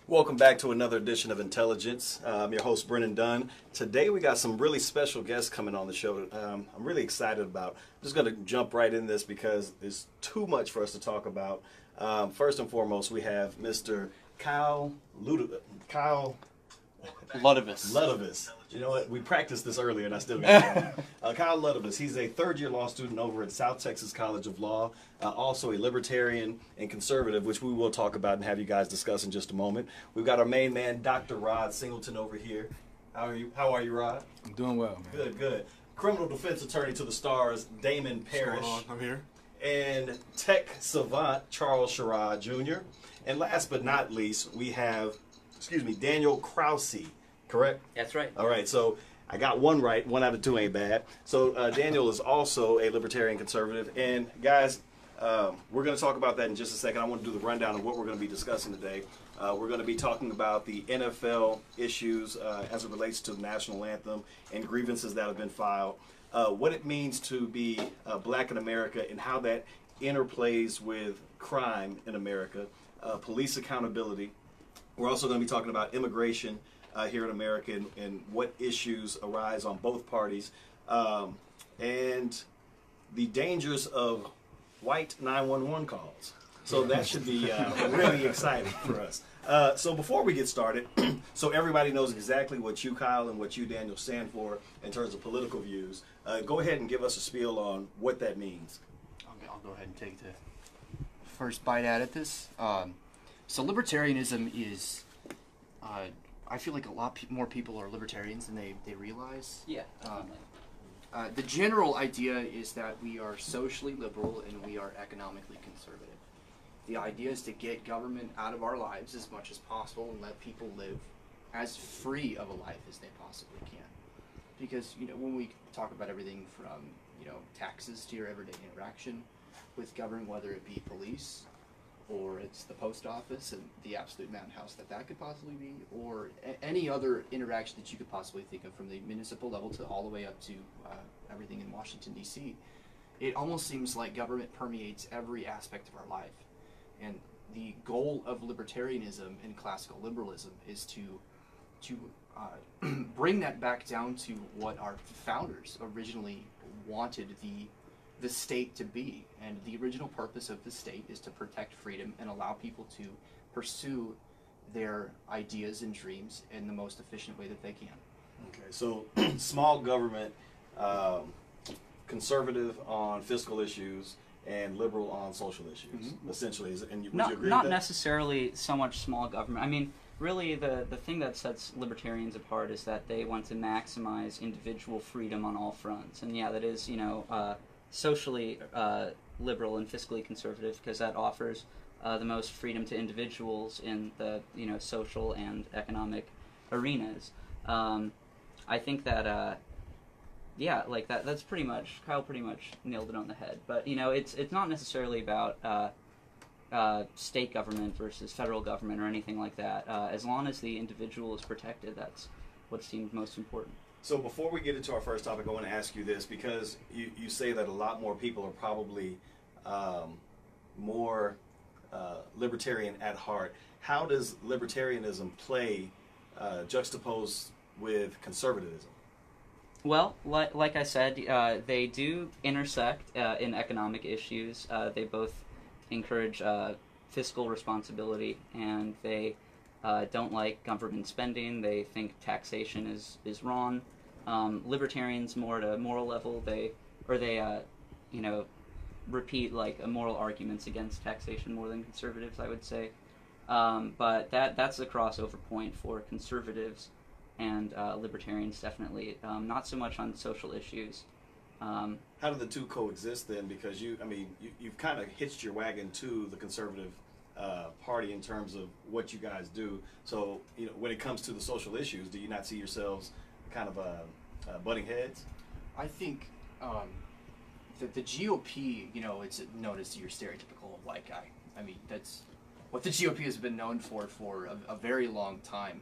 Welcome back to another edition of Intelligence. I'm your host, Brennan Dunn. Today we got some really special guests coming on the show. I'm really excited about. I'm just going to jump right in this because there's too much for us to talk about. First and foremost, we have Mr. Ludovice. You know what? We practiced this earlier and I still got it wrong. Kyle Ludovice. He's a third-year law student over at South Texas College of Law. Also a libertarian and conservative, which we will talk about and have you guys discuss in just a moment. We've got our main man, Dr. Rod Singleton, over here. How are you, Rod? I'm doing well, man. Good. Criminal defense attorney to the stars, Damon Parrish. I'm here. And tech savant, Charles Sherrod Jr. And last but not least, we have, Daniel Krause. Correct? That's right. All right, so I got one right. 1 out of 2 ain't bad. So Daniel is also a libertarian conservative. And guys, we're going to talk about that in just a second. I want to do the rundown of what we're going to be discussing today. We're going to be talking about the NFL issues as it relates to the national anthem and grievances that have been filed, what it means to be black in America and how that interplays with crime in America, police accountability. We're also going to be talking about immigration here in America and what issues arise on both parties, and the dangers of white 911 calls. So that should be really exciting for us. So before we get started, so everybody knows exactly what you, Kyle, and what you, Daniel, stand for in terms of political views, go ahead and give us a spiel on what that means. I'll go ahead and take the first bite at this. So libertarianism is... I feel like a lot more people are libertarians than they realize. Yeah. The general idea is that we are socially liberal and we are economically conservative. The idea is to get government out of our lives as much as possible and let people live as free of a life as they possibly can. Because, when we talk about everything from, taxes to your everyday interaction with government, whether it be police, or it's the post office and the absolute madhouse that could possibly be, or any other interaction that you could possibly think of from the municipal level to all the way up to everything in Washington, D.C., it almost seems like government permeates every aspect of our life. And the goal of libertarianism and classical liberalism is to bring that back down to what our founders originally wanted the state to be. And the original purpose of the state is to protect freedom and allow people to pursue their ideas and dreams in the most efficient way that they can. Okay, so small government, conservative on fiscal issues, and liberal on social issues, essentially. And would you agree with Not that? necessarily so much small government. I mean, really the thing that sets libertarians apart is that they want to maximize individual freedom on all fronts. And yeah, that is, socially liberal and fiscally conservative because that offers the most freedom to individuals in the social and economic arenas. I think that that's pretty much Kyle pretty much nailed it on the head. But it's not necessarily about state government versus federal government or anything like that. As long as the individual is protected, that's what seems most important. So before we get into our first topic, I want to ask you this, because you say that a lot more people are probably more libertarian at heart. How does libertarianism play juxtaposed with conservatism? Well, like I said, they do intersect in economic issues. They both encourage fiscal responsibility, and they don't like government spending. They think taxation is wrong. Libertarians, more at a moral level, they repeat like moral arguments against taxation more than conservatives, I would say. But that's the crossover point for conservatives and libertarians, definitely. Not so much on social issues. How do the two coexist then? Because you've kind of hitched your wagon to the conservative party in terms of what you guys do. So when it comes to the social issues, do you not see yourselves kind of butting heads? I think that the GOP, it's known as your stereotypical white guy. I mean, that's what the GOP has been known for a very long time.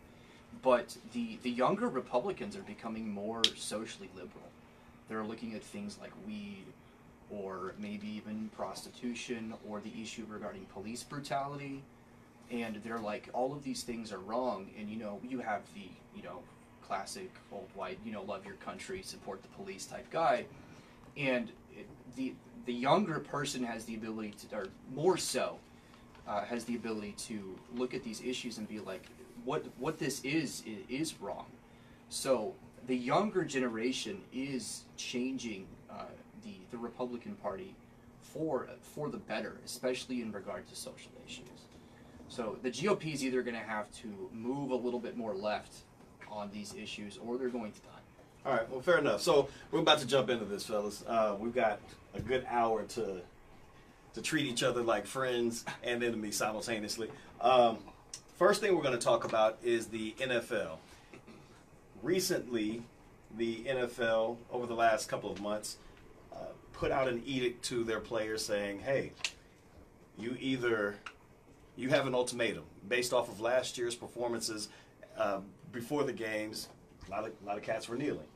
But the younger Republicans are becoming more socially liberal. They're looking at things like weed, or maybe even prostitution, or the issue regarding police brutality. and they're like, all of these things are wrong, and you have the classic old white love your country, support the police type guy, and the younger person has the ability to, or more so, has the ability to look at these issues and be like, what this is wrong. So the younger generation is changing the Republican Party for the better, especially in regard to social issues. So the GOP is either going to have to move a little bit more left on these issues, or they're going to die. All right, well, fair enough. So we're about to jump into this, fellas. We've got a good hour to treat each other like friends and enemies simultaneously. First thing we're going to talk about is the NFL. Recently, the NFL, over the last couple of months, put out an edict to their players saying, hey, you have an ultimatum based off of last year's performances before the games. A lot of cats were kneeling.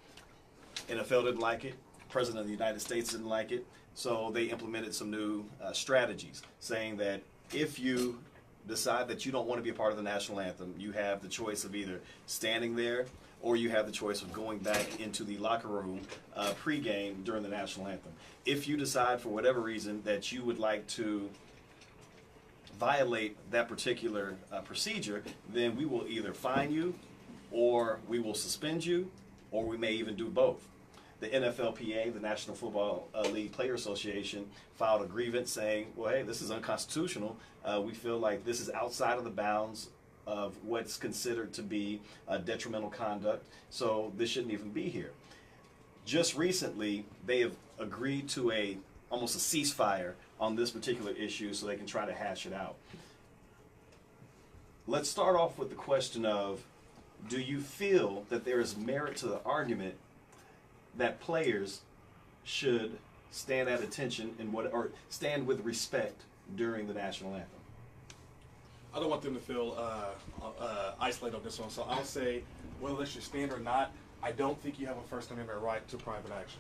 NFL didn't like it. President of the United States didn't like it. So they implemented some new strategies, saying that if you decide that you don't want to be a part of the national anthem, you have the choice of either standing there or you have the choice of going back into the locker room pregame during the national anthem. If you decide for whatever reason that you would like to violate that particular procedure, then we will either fine you, or we will suspend you, or we may even do both. The NFLPA, the National Football League Player Association, filed a grievance saying, well, hey, this is unconstitutional. We feel like this is outside of the bounds of what's considered to be detrimental conduct, so this shouldn't even be here. Just recently, they have agreed to almost a ceasefire on this particular issue so they can try to hash it out. Let's start off with the question of, do you feel that there is merit to the argument that players should stand at attention or stand with respect during the national anthem? I don't want them to feel isolated on this one, so I'll say whether they should stand or not, I don't think you have a First Amendment right to private action.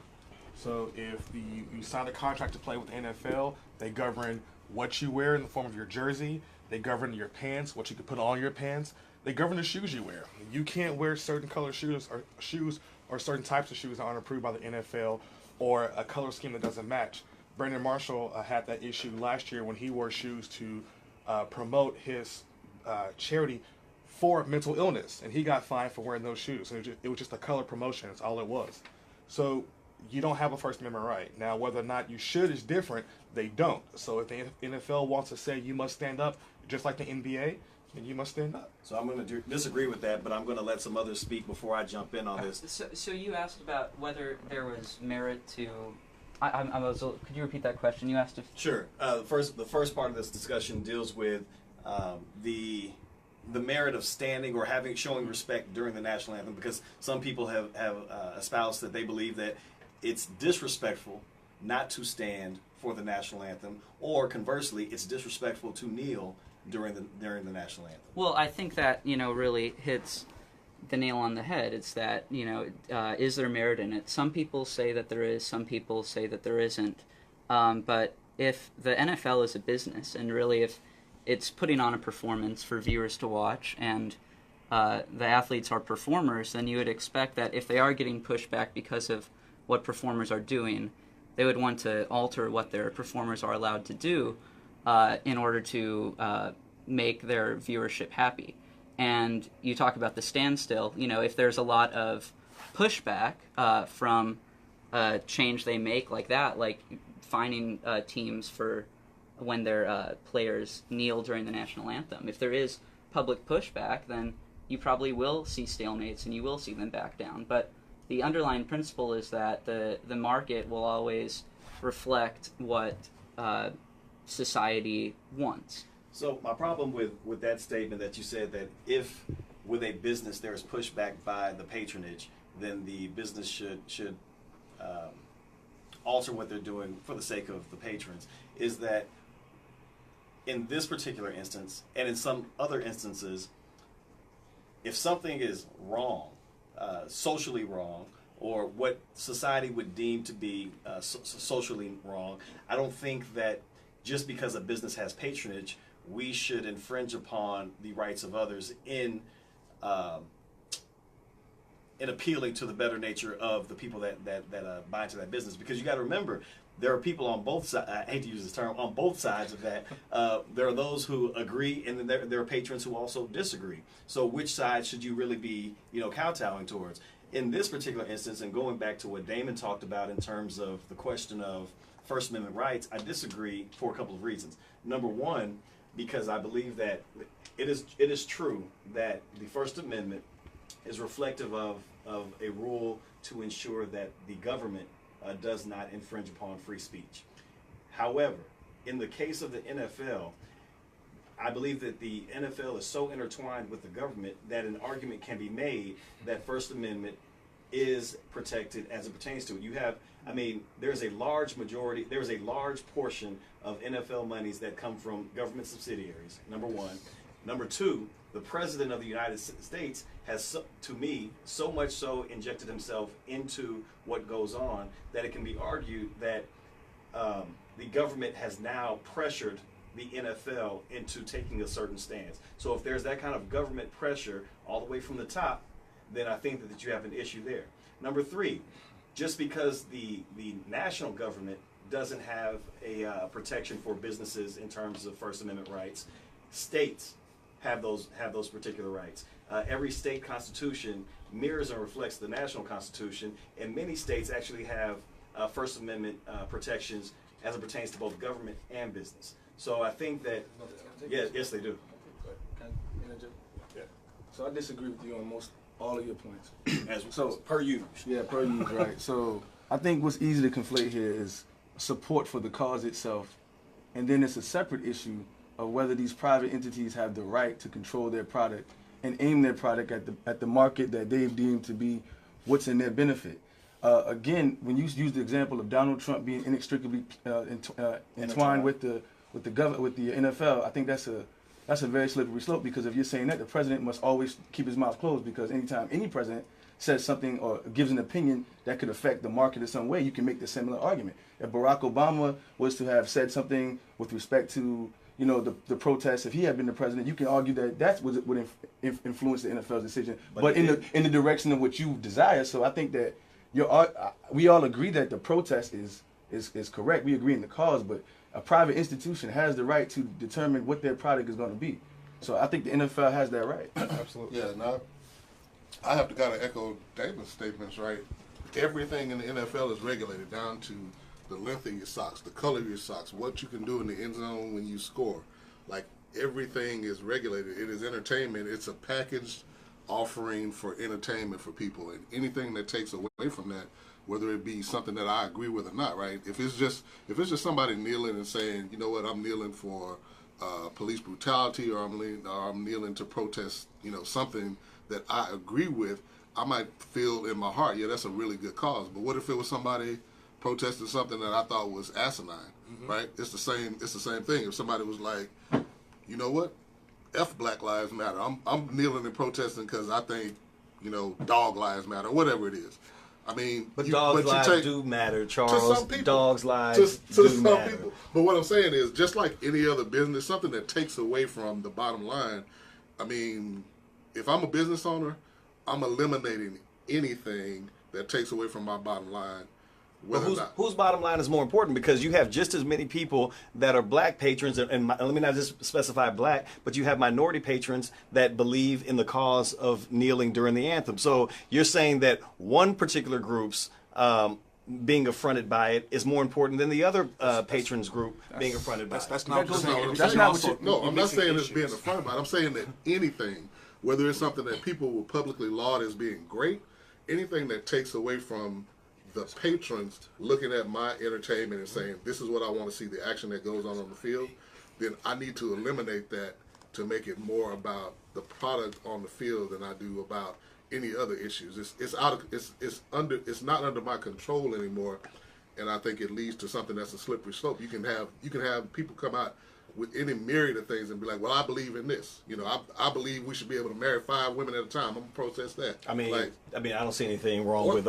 So if you sign a contract to play with the NFL, they govern what you wear in the form of your jersey, they govern your pants, what you can put on your pants, they govern the shoes you wear. You can't wear certain color shoes or certain types of shoes that aren't approved by the NFL, or a color scheme that doesn't match. Brandon Marshall had that issue last year when he wore shoes to promote his charity for mental illness, and he got fined for wearing those shoes. And it was just a color promotion. That's all it was. So you don't have a First Amendment right. Now, whether or not you should is different. They don't. So if the NFL wants to say you must stand up, just like the NBA, then you must stand up. So I'm going to disagree with that, but I'm going to let some others speak before I jump in on this. So you asked about whether there was merit to. Could you repeat that question? You asked if. Sure. The first part of this discussion deals with the merit of standing or showing respect during the national anthem, because some people have espoused that they believe that it's disrespectful not to stand for the national anthem, or conversely, it's disrespectful to kneel during the national anthem. Well, I think that really hits the nail on the head. It's that is there merit in it? Some people say that there is. Some people say that there isn't. But if the NFL is a business, and really if it's putting on a performance for viewers to watch, and the athletes are performers, then you would expect that if they are getting pushback because of what performers are doing, they would want to alter what their performers are allowed to do in order to make their viewership happy. And you talk about the standstill, if there's a lot of pushback from a change they make like that, like fining teams for when their players kneel during the national anthem. If there is public pushback, then you probably will see stalemates and you will see them back down. But the underlying principle is that the market will always reflect what society wants. So my problem with that statement that you said, that if with a business there is pushback by the patronage, then the business should alter what they're doing for the sake of the patrons, is that in this particular instance, and in some other instances, if something is wrong, socially wrong, or what society would deem to be socially wrong, I don't think that just because a business has patronage, we should infringe upon the rights of others in appealing to the better nature of the people that buy into that business. Because you got to remember, there are people on both sides. I hate to use this term, on both sides of that. There are those who agree, and then there are patrons who also disagree. So which side should you really be, kowtowing towards? In this particular instance, and going back to what Damon talked about in terms of the question of First Amendment rights, I disagree for a couple of reasons. Number one, because I believe that it is true that the First Amendment is reflective of a rule to ensure that the government does not infringe upon free speech. However, in the case of the NFL, I believe that the NFL is so intertwined with the government that an argument can be made that First Amendment is protected as it pertains to it. There's a large portion of NFL monies that come from government subsidiaries, number one. Number two, the President of the United States has, to me, so much so injected himself into what goes on that it can be argued that the government has now pressured the NFL into taking a certain stance. So if there's that kind of government pressure all the way from the top, then I think that you have an issue there. Number three, just because the national government doesn't have a protection for businesses in terms of First Amendment rights, states have those particular rights. Every state constitution mirrors and reflects the national constitution, and many states actually have First Amendment protections as it pertains to both government and business. So I think that, yes, they do. Yeah. So I disagree with you on most all of your points. Per use. Yeah, per use, right. So I think what's easy to conflate here is support for the cause itself, and then it's a separate issue of whether these private entities have the right to control their product and aim their product at the market that they've deemed to be what's in their benefit. Again, when you use the example of Donald Trump being inextricably entwined with the NFL, I think that's a very slippery slope, because if you're saying that, the president must always keep his mouth closed, because anytime any president says something or gives an opinion that could affect the market in some way, you can make the similar argument. If Barack Obama was to have said something with respect to the protests, if he had been the president, you can argue that would influence the NFL's decision, but in the direction of what you desire. So I think that we all agree that the protest is correct. We agree in the cause, but a private institution has the right to determine what their product is going to be. So I think the NFL has that right. Absolutely. Yeah, now I have to kind of echo David's statements, right? Everything in the NFL is regulated down to the length of your socks, the color of your socks, what you can do in the end zone when you score. Like, everything is regulated. It is entertainment. It's a packaged offering for entertainment for people, and anything that takes away from that, whether it be something that I agree with or not, right? If it's just somebody kneeling and saying, you know what, I'm kneeling for police brutality, or I'm kneeling to protest, something that I agree with, I might feel in my heart, yeah, that's a really good cause. But what if it was somebody protesting something that I thought was asinine, right? It's the same thing. If somebody was like, you know what, F Black Lives Matter, I'm kneeling and protesting because I think, dog lives matter, whatever it is. I mean, but dogs' lives do matter, Charles. To some people, dogs' lives to do some matter. people. But what I'm saying is, just like any other business, something that takes away from the bottom line. I mean, if I'm a business owner, I'm eliminating anything that takes away from my bottom line. Whose bottom line is more important? Because you have just as many people that are black patrons, and let me not just specify black, but you have minority patrons that believe in the cause of kneeling during the anthem. So you're saying that one particular group's being affronted by it is more important than the other patrons group being affronted by it. That's not what I'm saying. No, I'm not saying it's being affronted by it. I'm saying that anything, whether it's something that people will publicly laud as being great, anything that takes away from the patrons looking at my entertainment and saying, this is what I want to see, the action that goes on the field, then I need to eliminate that to make it more about the product on the field than I do about any other issues. It's not under my control anymore, and I think it leads to something that's a slippery slope. You can have people come out with any myriad of things and be like, well, I believe in this. I believe we should be able to marry 5 women at a time. I'm gonna protest that. I mean, I don't see anything wrong with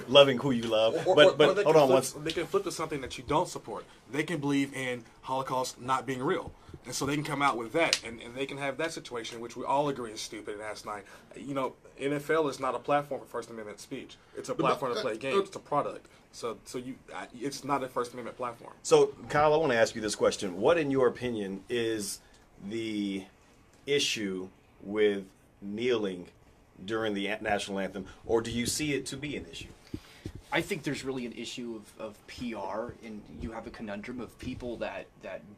loving who you love. But hold on, they can flip to something that you don't support. They can believe in Holocaust not being real. And so they can come out with that, and they can have that situation, which we all agree is stupid and asinine. You know, NFL is not a platform for First Amendment speech. It's a platform to play games. It's a product. It's not a First Amendment platform. So, Kyle, I want to ask you this question. What, in your opinion, is the issue with kneeling during the national anthem, or do you see it to be an issue? I think there's really an issue of PR, and you have a conundrum of people that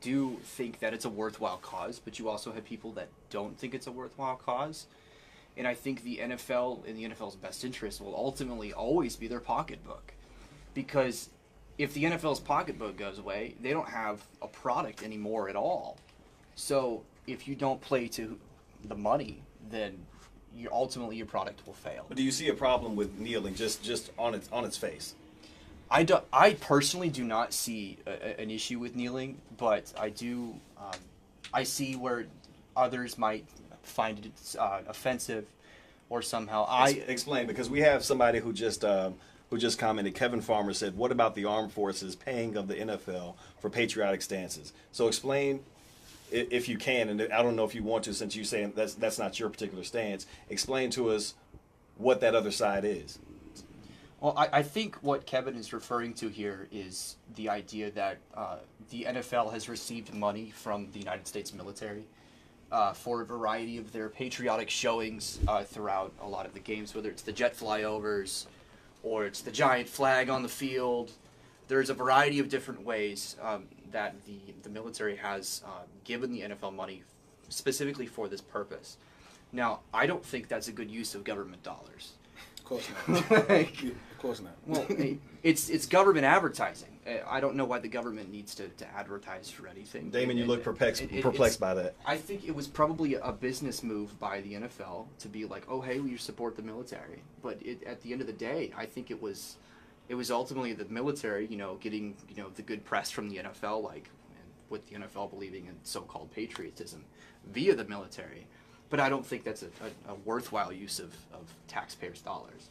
do think that it's a worthwhile cause, but you also have people that don't think it's a worthwhile cause. And I think the NFL, in the NFL's best interest, will ultimately always be their pocketbook. Because if the NFL's pocketbook goes away, they don't have a product anymore at all. So if you don't play to the money, then ultimately your product will fail. But do you see a problem with kneeling just on its face? I personally do not see an issue with kneeling, but I do. I see where others might find it offensive, or somehow. Explain, because we have somebody who just commented. Kevin Farmer said, "What about the armed forces paying of the NFL for patriotic stances?" So explain, if you can, and I don't know if you want to, since you say that's not your particular stance. Explain to us what that other side is. Well, I think what Kevin is referring to here is the idea that the NFL has received money from the United States military for a variety of their patriotic showings throughout a lot of the games, whether it's the jet flyovers or it's the giant flag on the field. There's a variety of different ways that the military has given the NFL money specifically for this purpose. Now, I don't think that's a good use of government dollars. Of course not. Of course not. Well, it's government advertising. I don't know why the government needs to advertise for anything. Damon, you look perplexed by that. I think it was probably a business move by the NFL to be like, oh, hey, we support the military. But at the end of the day, I think it was ultimately the military, getting, the good press from the NFL, with the NFL believing in so-called patriotism via the military. But I don't think that's a worthwhile use of taxpayers' dollars.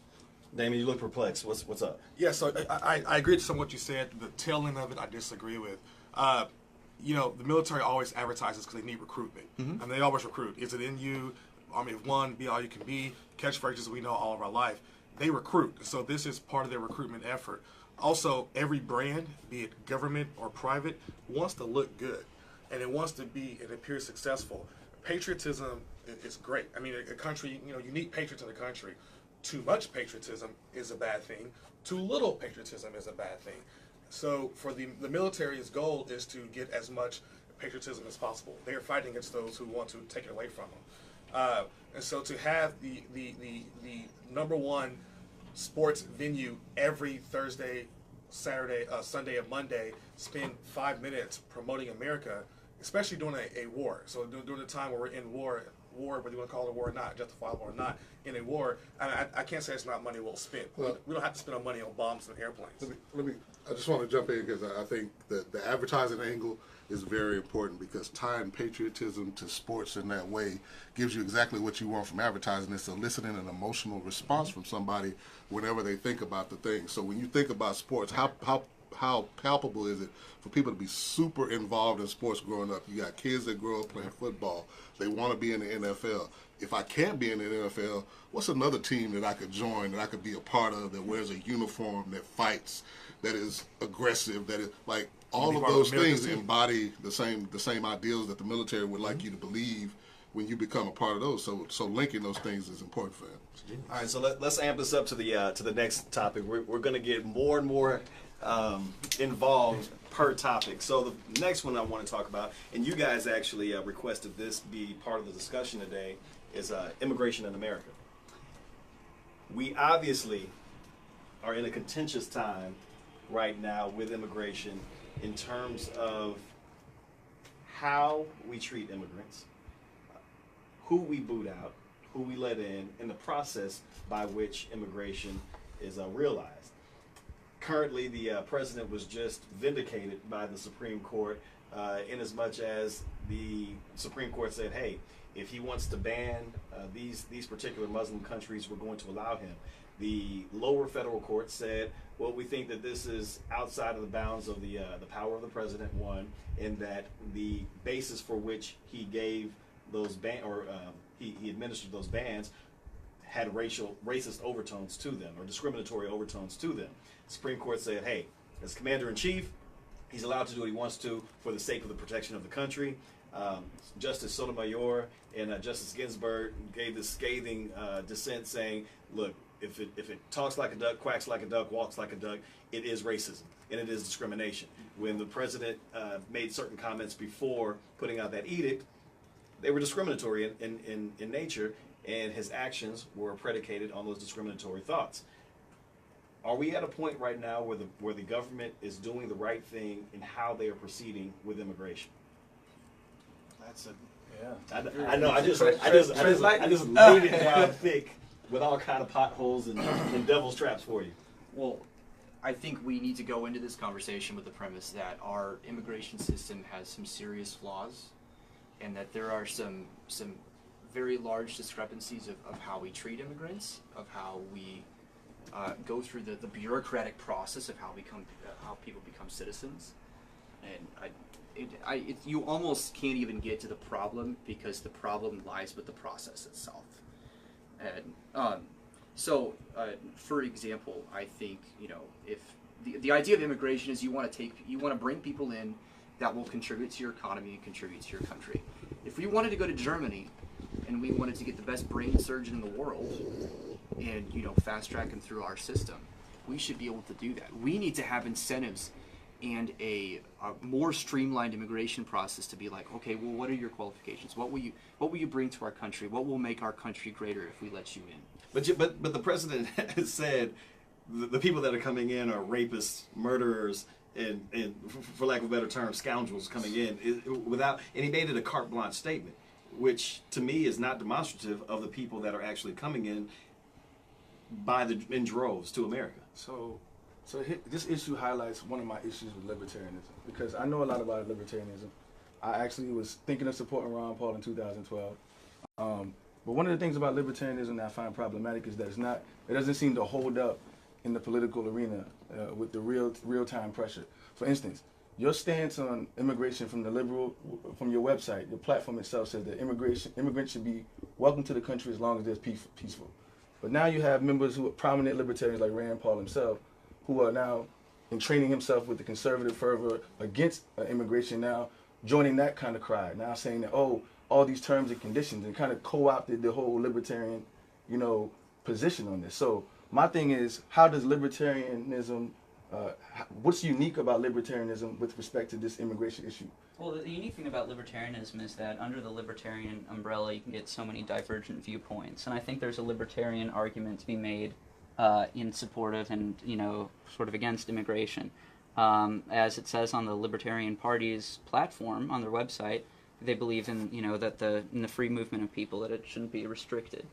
Damon, you look perplexed. What's up? Yeah, so I agree with some of what you said. The tail end of it, I disagree with. The military always advertises because they need recruitment. Mm-hmm. And they always recruit. Is it in you? Army of one, be all you can be, catchphrases we know all of our life. They recruit. So this is part of their recruitment effort. Also, every brand, be it government or private, wants to look good. And it wants to be and appear successful. Patriotism is great. I mean, a country, you need patriots in a country. Too much patriotism is a bad thing. Too little patriotism is a bad thing. So for the military's goal is to get as much patriotism as possible. They are fighting against those who want to take it away from them. And so to have the number one sports venue every Thursday, Saturday, Sunday, and Monday spend 5 minutes promoting America, especially during a war. So during the time where we're in war, whether you want to call it a war or not, justifiable or not, in a war, I can't say it's not money well spent. Well, we don't have to spend our money on bombs and airplanes. I just want to jump in because I think that the advertising angle is very important, because tying patriotism to sports in that way gives you exactly what you want from advertising. It's eliciting an emotional response from somebody whenever they think about the thing. So when you think about sports, how palpable is it for people to be super involved in sports growing up? You got kids that grow up playing football. They want to be in the NFL. If I can't be in the NFL, what's another team that I could join, that I could be a part of, that wears a uniform, that fights, that is aggressive, that is like all of those things embody the same ideals that the military would like you to believe when you become a part of those. So linking those things is important for them. All right, so let's amp this up to the next topic. We're going to get more and more involved per topic. So the next one I want to talk about, and you guys actually requested this be part of the discussion today, is immigration in America. We obviously are in a contentious time right now with immigration in terms of how we treat immigrants, who we boot out, who we let in, and the process by which immigration is realized. Currently, the president was just vindicated by the Supreme Court in as much as the Supreme Court said, hey, if he wants to ban these particular Muslim countries, we're going to allow him. The lower federal court said, Well, we think that this is outside of the bounds of the power of the president, one, and that the basis for which he gave those he administered those bans had racist overtones to them, or discriminatory overtones to them. The Supreme Court said, hey, as commander-in-chief, he's allowed to do what he wants to for the sake of the protection of the country. Justice Sotomayor and Justice Ginsburg gave this scathing dissent saying, look, if it talks like a duck, quacks like a duck, walks like a duck, it is racism and it is discrimination. When the president made certain comments before putting out that edict, they were discriminatory in nature, and his actions were predicated on those discriminatory thoughts. Are we at a point right now where the government is doing the right thing in how they are proceeding with immigration? That's a I know. I just laid it down thick with all kind of potholes and devil's traps for you. Well, I think we need to go into this conversation with the premise that our immigration system has some serious flaws, and that there are some very large discrepancies of how we treat immigrants, of how we go through the bureaucratic process of how people become citizens, and you almost can't even get to the problem because the problem lies with the process itself. And so, for example, I think if the idea of immigration is you want to bring people in that will contribute to your economy and contribute to your country. If we wanted to go to Germany and we wanted to get the best brain surgeon in the world and fast track him through our system, we should be able to do that. We need to have incentives and a more streamlined immigration process to be like, okay, well, what are your qualifications? What will you bring to our country? What will make our country greater if we let you in? But the president has said the people that are coming in are rapists, murderers, and for lack of a better term, scoundrels coming in and he made it a carte blanche statement, which to me is not demonstrative of the people that are actually coming in in droves to America. So this issue highlights one of my issues with libertarianism, because I know a lot about libertarianism. I actually was thinking of supporting Ron Paul in 2012. But one of the things about libertarianism that I find problematic is that it doesn't seem to hold up in the political arena with the real-time pressure. For instance, your stance on immigration from from your website, your platform itself says that immigrants should be welcome to the country as long as they're peaceful. But now you have members who are prominent libertarians like Rand Paul himself, who are now entraining himself with the conservative fervor against immigration, now joining that kind of cry, now saying that, oh, all these terms and conditions, and kind of co-opted the whole libertarian, position on this. So my thing is, how does libertarianism, what's unique about libertarianism with respect to this immigration issue? Well, the unique thing about libertarianism is that under the libertarian umbrella, you can get so many divergent viewpoints, and I think there's a libertarian argument to be made in support of and sort of against immigration. As it says on the Libertarian Party's platform on their website, they believe in that in the free movement of people, that it shouldn't be restricted.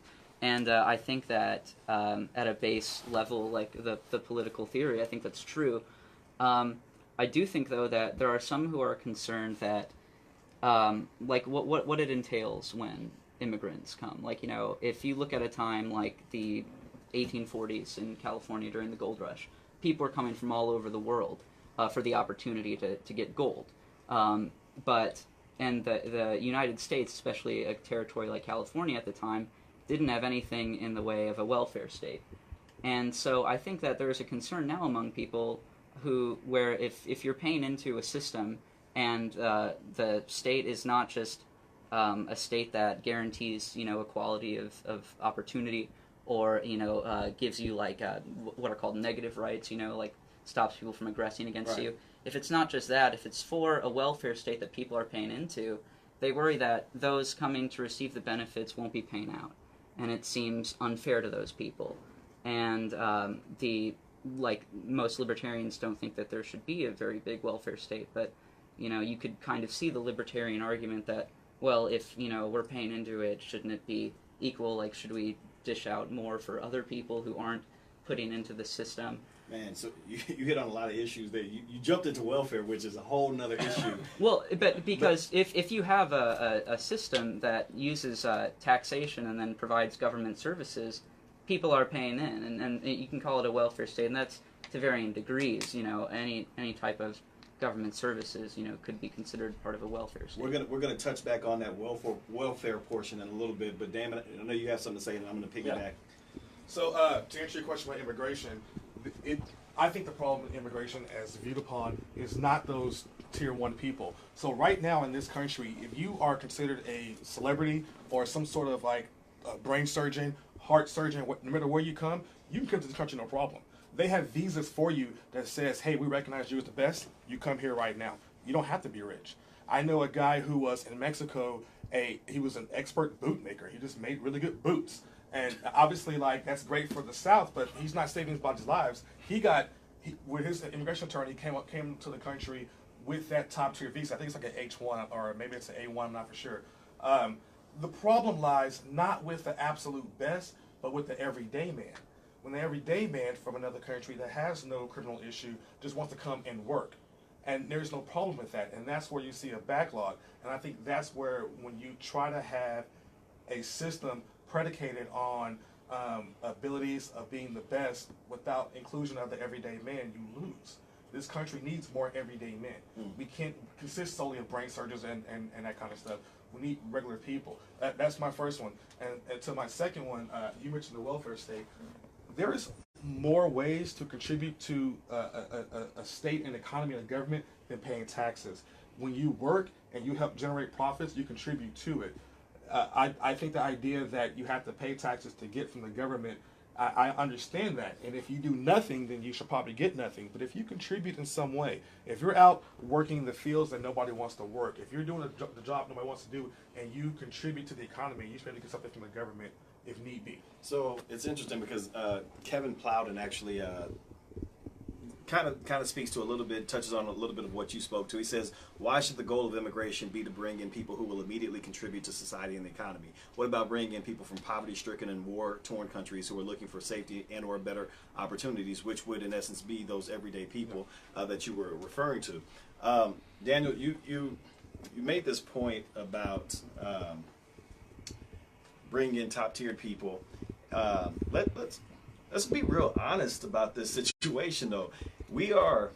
And I think that at a base level, like the political theory, I think that's true. I do think, though, that there are some who are concerned that, like, what it entails when immigrants come. Like, if you look at a time like the 1840s in California during the gold rush, people were coming from all over the world for the opportunity to get gold. And the United States, especially a territory like California at the time, didn't have anything in the way of a welfare state. And so I think that there's a concern now among people where if you're paying into a system and the state is not just a state that guarantees equality of opportunity, or gives you like what are called negative rights, like stops people from aggressing against Right. you. If it's not just that, if it's for a welfare state that people are paying into, they worry that those coming to receive the benefits won't be paying out, and it seems unfair to those people. And most libertarians don't think that there should be a very big welfare state, but you could kind of see the libertarian argument that, well, if we're paying into it, shouldn't it be equal? Like, should we dish out more for other people who aren't putting into the system? Man, so you hit on a lot of issues there. You jumped into welfare, which is a whole nother issue. Well, but because if you have a system that uses taxation and then provides government services, people are paying in, and you can call it a welfare state, and that's to varying degrees. Any type of government services, could be considered part of a welfare state. We're gonna touch back on that welfare portion in a little bit, but damn it, I know you have something to say, and I'm gonna piggyback. Yeah. So to answer your question about immigration, I think the problem with immigration, as viewed upon, is not those tier 1 people. So right now in this country, if you are considered a celebrity or some sort of like a brain surgeon, heart surgeon, no matter where you can come to this country no problem. They have visas for you that says, hey, we recognize you as the best. You come here right now. You don't have to be rich. I know a guy who was in Mexico. He was an expert boot maker. He just made really good boots. And obviously, like, that's great for the South, but he's not saving anybody's lives. With his immigration attorney, came to the country with that top tier visa. I think it's like an H1 or maybe it's an A1. I'm not for sure. The problem lies not with the absolute best, but with the everyday man. When the everyday man from another country that has no criminal issue just wants to come and work. And there's no problem with that. And that's where you see a backlog. And I think that's where, when you try to have a system predicated on abilities of being the best without inclusion of the everyday man, you lose. This country needs more everyday men. We can't consist solely of brain surgeons and that kind of stuff. We need regular people. That's my first one. And to my second one, you mentioned the welfare state. There is more ways to contribute to a state and economy and a government than paying taxes. When you work and you help generate profits, you contribute to it. I think the idea that you have to pay taxes to get from the government, I understand that. And if you do nothing, then you should probably get nothing. But if you contribute in some way, if you're out working the fields that nobody wants to work, if you're doing the job nobody wants to do, and you contribute to the economy, you should be able to get something from the government if need be. So it's interesting because Kevin Plowden actually kind of speaks to a little bit, touches on a little bit of what you spoke to. He says, why should the goal of immigration be to bring in people who will immediately contribute to society and the economy? What about bringing in people from poverty-stricken and war-torn countries who are looking for safety and or better opportunities, which would in essence be those everyday people that you were referring to? Daniel, you made this point about bringing in top-tiered people. Let's be real honest about this situation, though. We are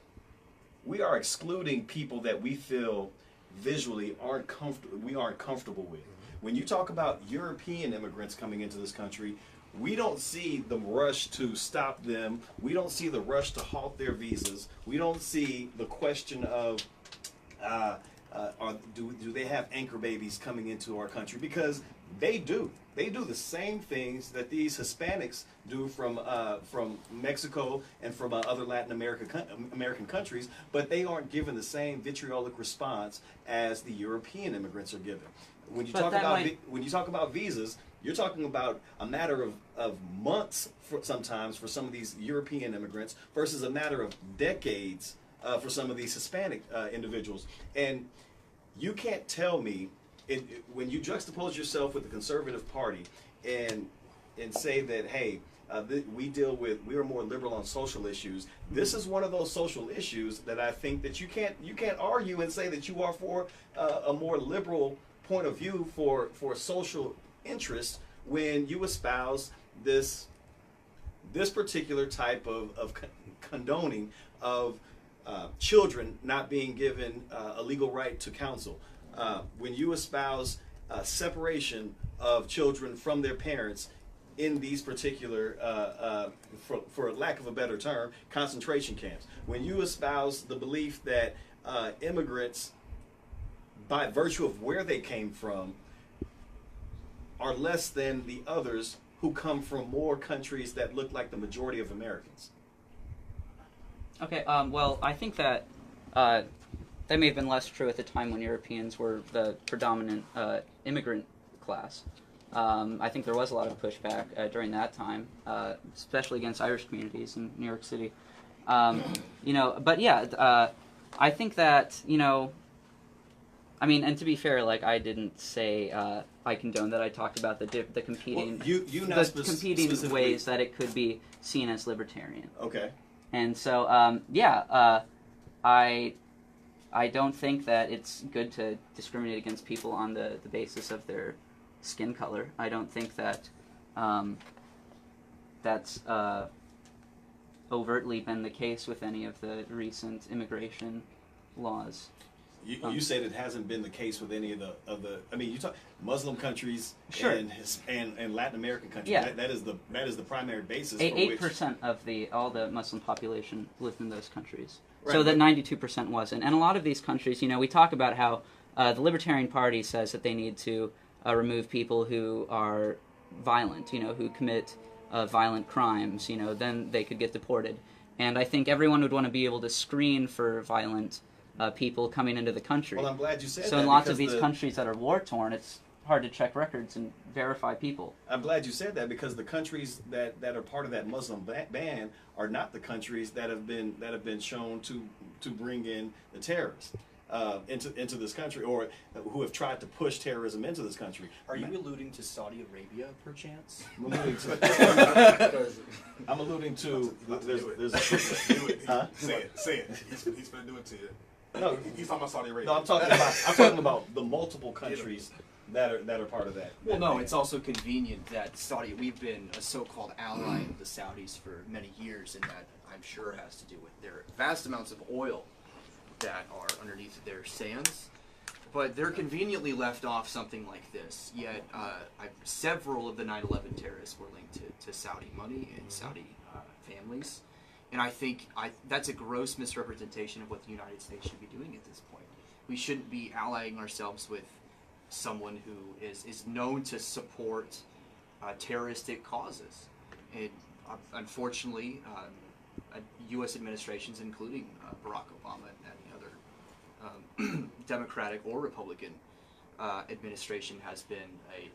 excluding people that we feel visually aren't comfortable with. When you talk about European immigrants coming into this country, we don't see the rush to stop them. We don't see the rush to halt their visas. We don't see the question of do they have anchor babies coming into our country? Because they do. They do the same things that these Hispanics do from Mexico and from other Latin American countries, but they aren't given the same vitriolic response as the European immigrants are given. When you talk about visas, you're talking about a matter of months sometimes for some of these European immigrants versus a matter of decades for some of these Hispanic individuals. And you can't tell me, when you juxtapose yourself with the Conservative Party and say that, hey, we are more liberal on social issues. This is one of those social issues that I think that you can't argue and say that you are for a more liberal point of view for social interest when you espouse this particular type of condoning of children not being given a legal right to counsel. When you espouse separation of children from their parents in these particular, for lack of a better term, concentration camps. When you espouse the belief that immigrants, by virtue of where they came from, are less than the others who come from more countries that look like the majority of Americans. Okay, well, I think that that may have been less true at the time when Europeans were the predominant immigrant class. I think there was a lot of pushback during that time, especially against Irish communities in New York City. But yeah, I think that, I mean, and to be fair, like, I didn't say I condone that. I talked about the competing, competing ways that it could be seen as libertarian. Okay. And so, I don't think that it's good to discriminate against people on the basis of their skin color. I don't think that that's overtly been the case with any of the recent immigration laws. You said it hasn't been the case with any of the. I mean, you talk Muslim countries Sure. and Latin American countries. Yeah. That is the primary basis. for 8% of all the Muslim population lived in those countries. Right, So that but- 92% wasn't. And a lot of these countries, we talk about how the Libertarian Party says that they need to remove people who are violent, who commit violent crimes, then they could get deported. And I think everyone would want to be able to screen for violent people coming into the country. Well, I'm glad you said that. So in lots of because these countries that are war-torn, it's hard to check records and verify people. I'm glad you said that because the countries that are part of that Muslim ban are not the countries that have been shown to bring in the terrorists into this country, or who have tried to push terrorism into this country. Are you alluding to Saudi Arabia, perchance? I'm alluding to there's Huh? Say it. He's been doing it to you. no. He's talking about Saudi Arabia. No, I'm talking about the multiple countries that are part of that. Well, no, it's also convenient that we've been a so-called ally of the Saudis for many years, and that I'm sure has to do with their vast amounts of oil that are underneath their sands. But they're conveniently left off something like this. Yet, several of the 9/11 terrorists were linked to Saudi money and Saudi families. And I think that's a gross misrepresentation of what the United States should be doing at this point. We shouldn't be allying ourselves with someone who is known to support terroristic causes. And unfortunately, U.S. administrations, including Barack Obama and any other Democratic or Republican administration, has been a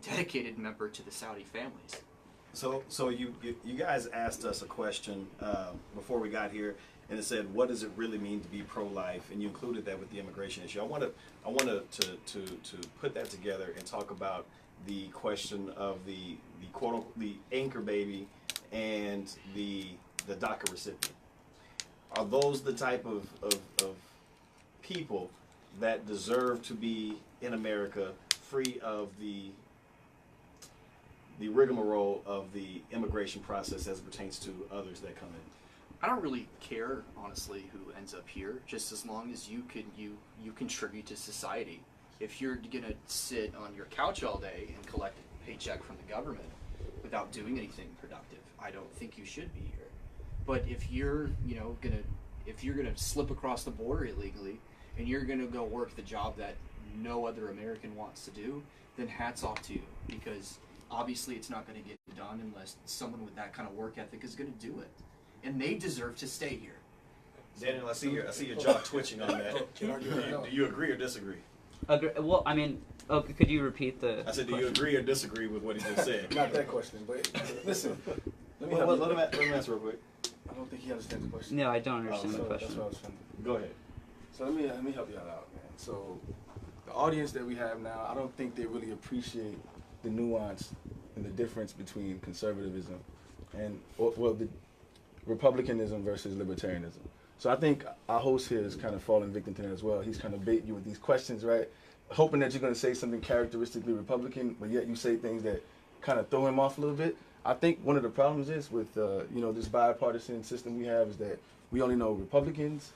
dedicated member to the Saudi families. So you guys asked us a question before we got here, and it said, "What does it really mean to be pro-life?" And you included that with the immigration issue. I wanted to put that together and talk about the question of the the anchor baby and the DACA recipient. Are those the type of people that deserve to be in America, free of the rigmarole of the immigration process as it pertains to others that come in? I don't really care, honestly, who ends up here, just as long as you contribute to society. If you're gonna sit on your couch all day and collect a paycheck from the government without doing anything productive, I don't think you should be here. But if you're gonna slip across the border illegally and you're gonna go work the job that no other American wants to do, then hats off to you, because obviously it's not going to get done unless someone with that kind of work ethic is going to do it, and they deserve to stay here. Daniel, I see your jaw twitching on that. Do you agree or disagree? Well, I mean, could you repeat the I said, do question? you agree or disagree with what he just said? Not that question, but listen. Let me Let him answer real quick. I don't think he understands the question. No, I don't understand So the that's question. what I was trying to. Go ahead. So let me help y'all out, man. So the audience that we have now, I don't think they really appreciate the nuance and the difference between conservatism and the republicanism versus libertarianism. So I think our host here is kind of falling victim to that as well. He's kind of baiting you with these questions, right? Hoping that you're going to say something characteristically Republican, but yet you say things that kind of throw him off a little bit. I think one of the problems is with this bipartisan system we have is that we only know Republicans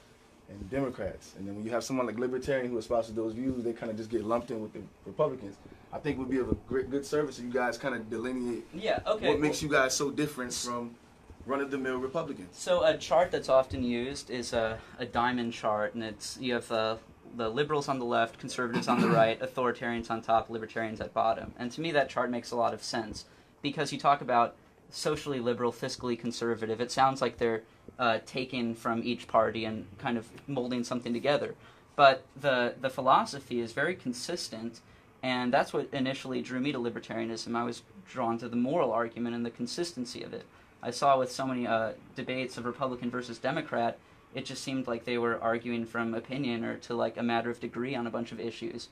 and Democrats, and then when you have someone like Libertarian who espouses those views, they kind of just get lumped in with the Republicans. I think it would be of a good service if you guys kind of delineate what makes you guys so different from run-of-the-mill Republicans. So a chart that's often used is a diamond chart, and you have the liberals on the left, conservatives on the right, authoritarians on top, libertarians at bottom. And to me that chart makes a lot of sense, because you talk about socially liberal, fiscally conservative. It sounds like they're taken from each party and kind of molding something together. But the philosophy is very consistent, and that's what initially drew me to libertarianism. I was drawn to the moral argument and the consistency of it. I saw with so many debates of Republican versus Democrat, it just seemed like they were arguing from opinion or to like a matter of degree on a bunch of issues.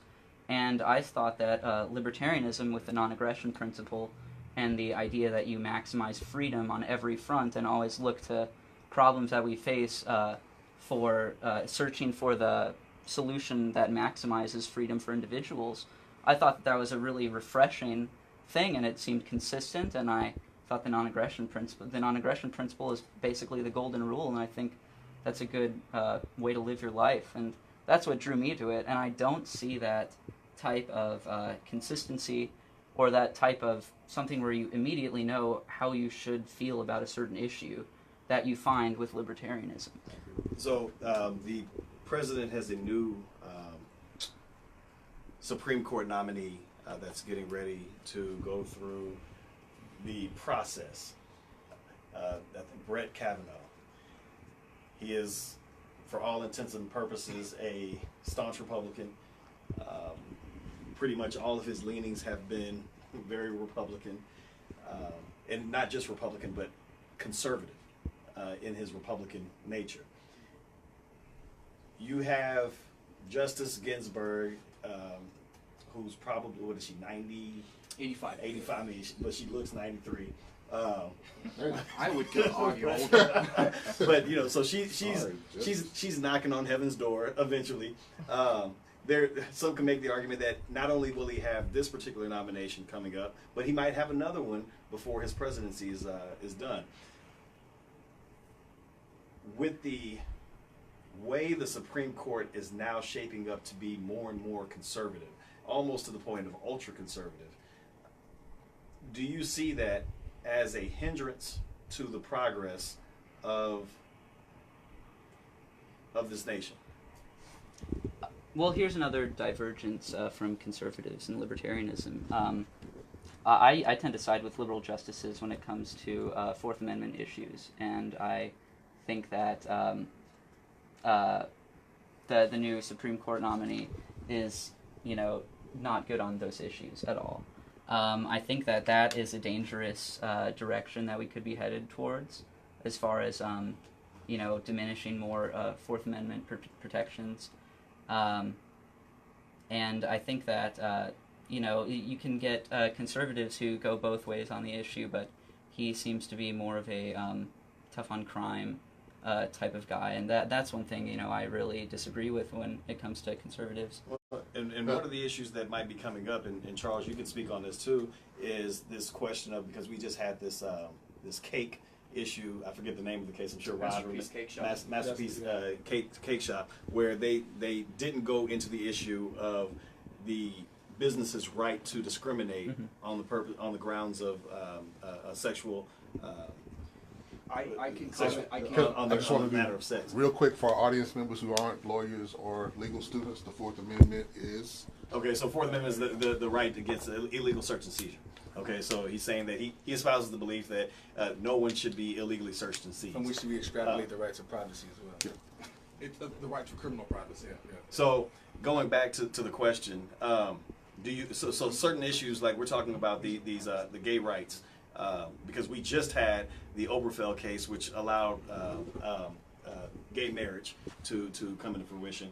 And I thought that libertarianism with the non-aggression principle and the idea that you maximize freedom on every front and always look to problems that we face for searching for the solution that maximizes freedom for individuals, I thought that was a really refreshing thing, and it seemed consistent, and I thought the non-aggression principle is basically the golden rule, and I think that's a good way to live your life, and that's what drew me to it. And I don't see that type of consistency or that type of something where you immediately know how you should feel about a certain issue that you find with libertarianism. So the president has a new Supreme Court nominee that's getting ready to go through the process. I think Brett Kavanaugh. He is, for all intents and purposes, a staunch Republican. Pretty much all of his leanings have been very Republican, and not just Republican, but conservative in his Republican nature. You have Justice Ginsburg, who's probably, what is she, 90? 85. 85, I mean, but she looks 93. I would go argue older. But you know, so she's knocking on heaven's door eventually. Some can make the argument that not only will he have this particular nomination coming up, but he might have another one before his presidency is done. With the way the Supreme Court is now shaping up to be more and more conservative, almost to the point of ultra conservative, do you see that as a hindrance to the progress of this nation? Well, here's another divergence from conservatives and libertarianism. I tend to side with liberal justices when it comes to Fourth Amendment issues, and I think that the new Supreme Court nominee is, not good on those issues at all. I think that is a dangerous direction that we could be headed towards, as far as diminishing more Fourth Amendment protections. And I think that you can get conservatives who go both ways on the issue, but he seems to be more of a tough on crime type of guy, and that's one thing I really disagree with when it comes to conservatives. And one of the issues that might be coming up, and Charles, you can speak on this too, is this question of, because we just had this this cake issue. I forget the name of the case. I'm sure Masterpiece Cake Shop. Masterpiece cake shop, where they didn't go into the issue of the business's right to discriminate on the grounds of sexual. I can comment. I just want to matter of sex. Real quick for our audience members who aren't lawyers or legal students, the Fourth Amendment is? Okay, so Fourth Amendment is the right against illegal search and seizure. Okay, so he's saying that he espouses the belief that no one should be illegally searched and seized. And we should be extrapolate the rights of privacy as well. Yeah. It's the right to criminal privacy. Yeah. So going back to the question, do you so certain issues, like we're talking about the gay rights, because we just had the Obergefell case, which allowed gay marriage to come into fruition.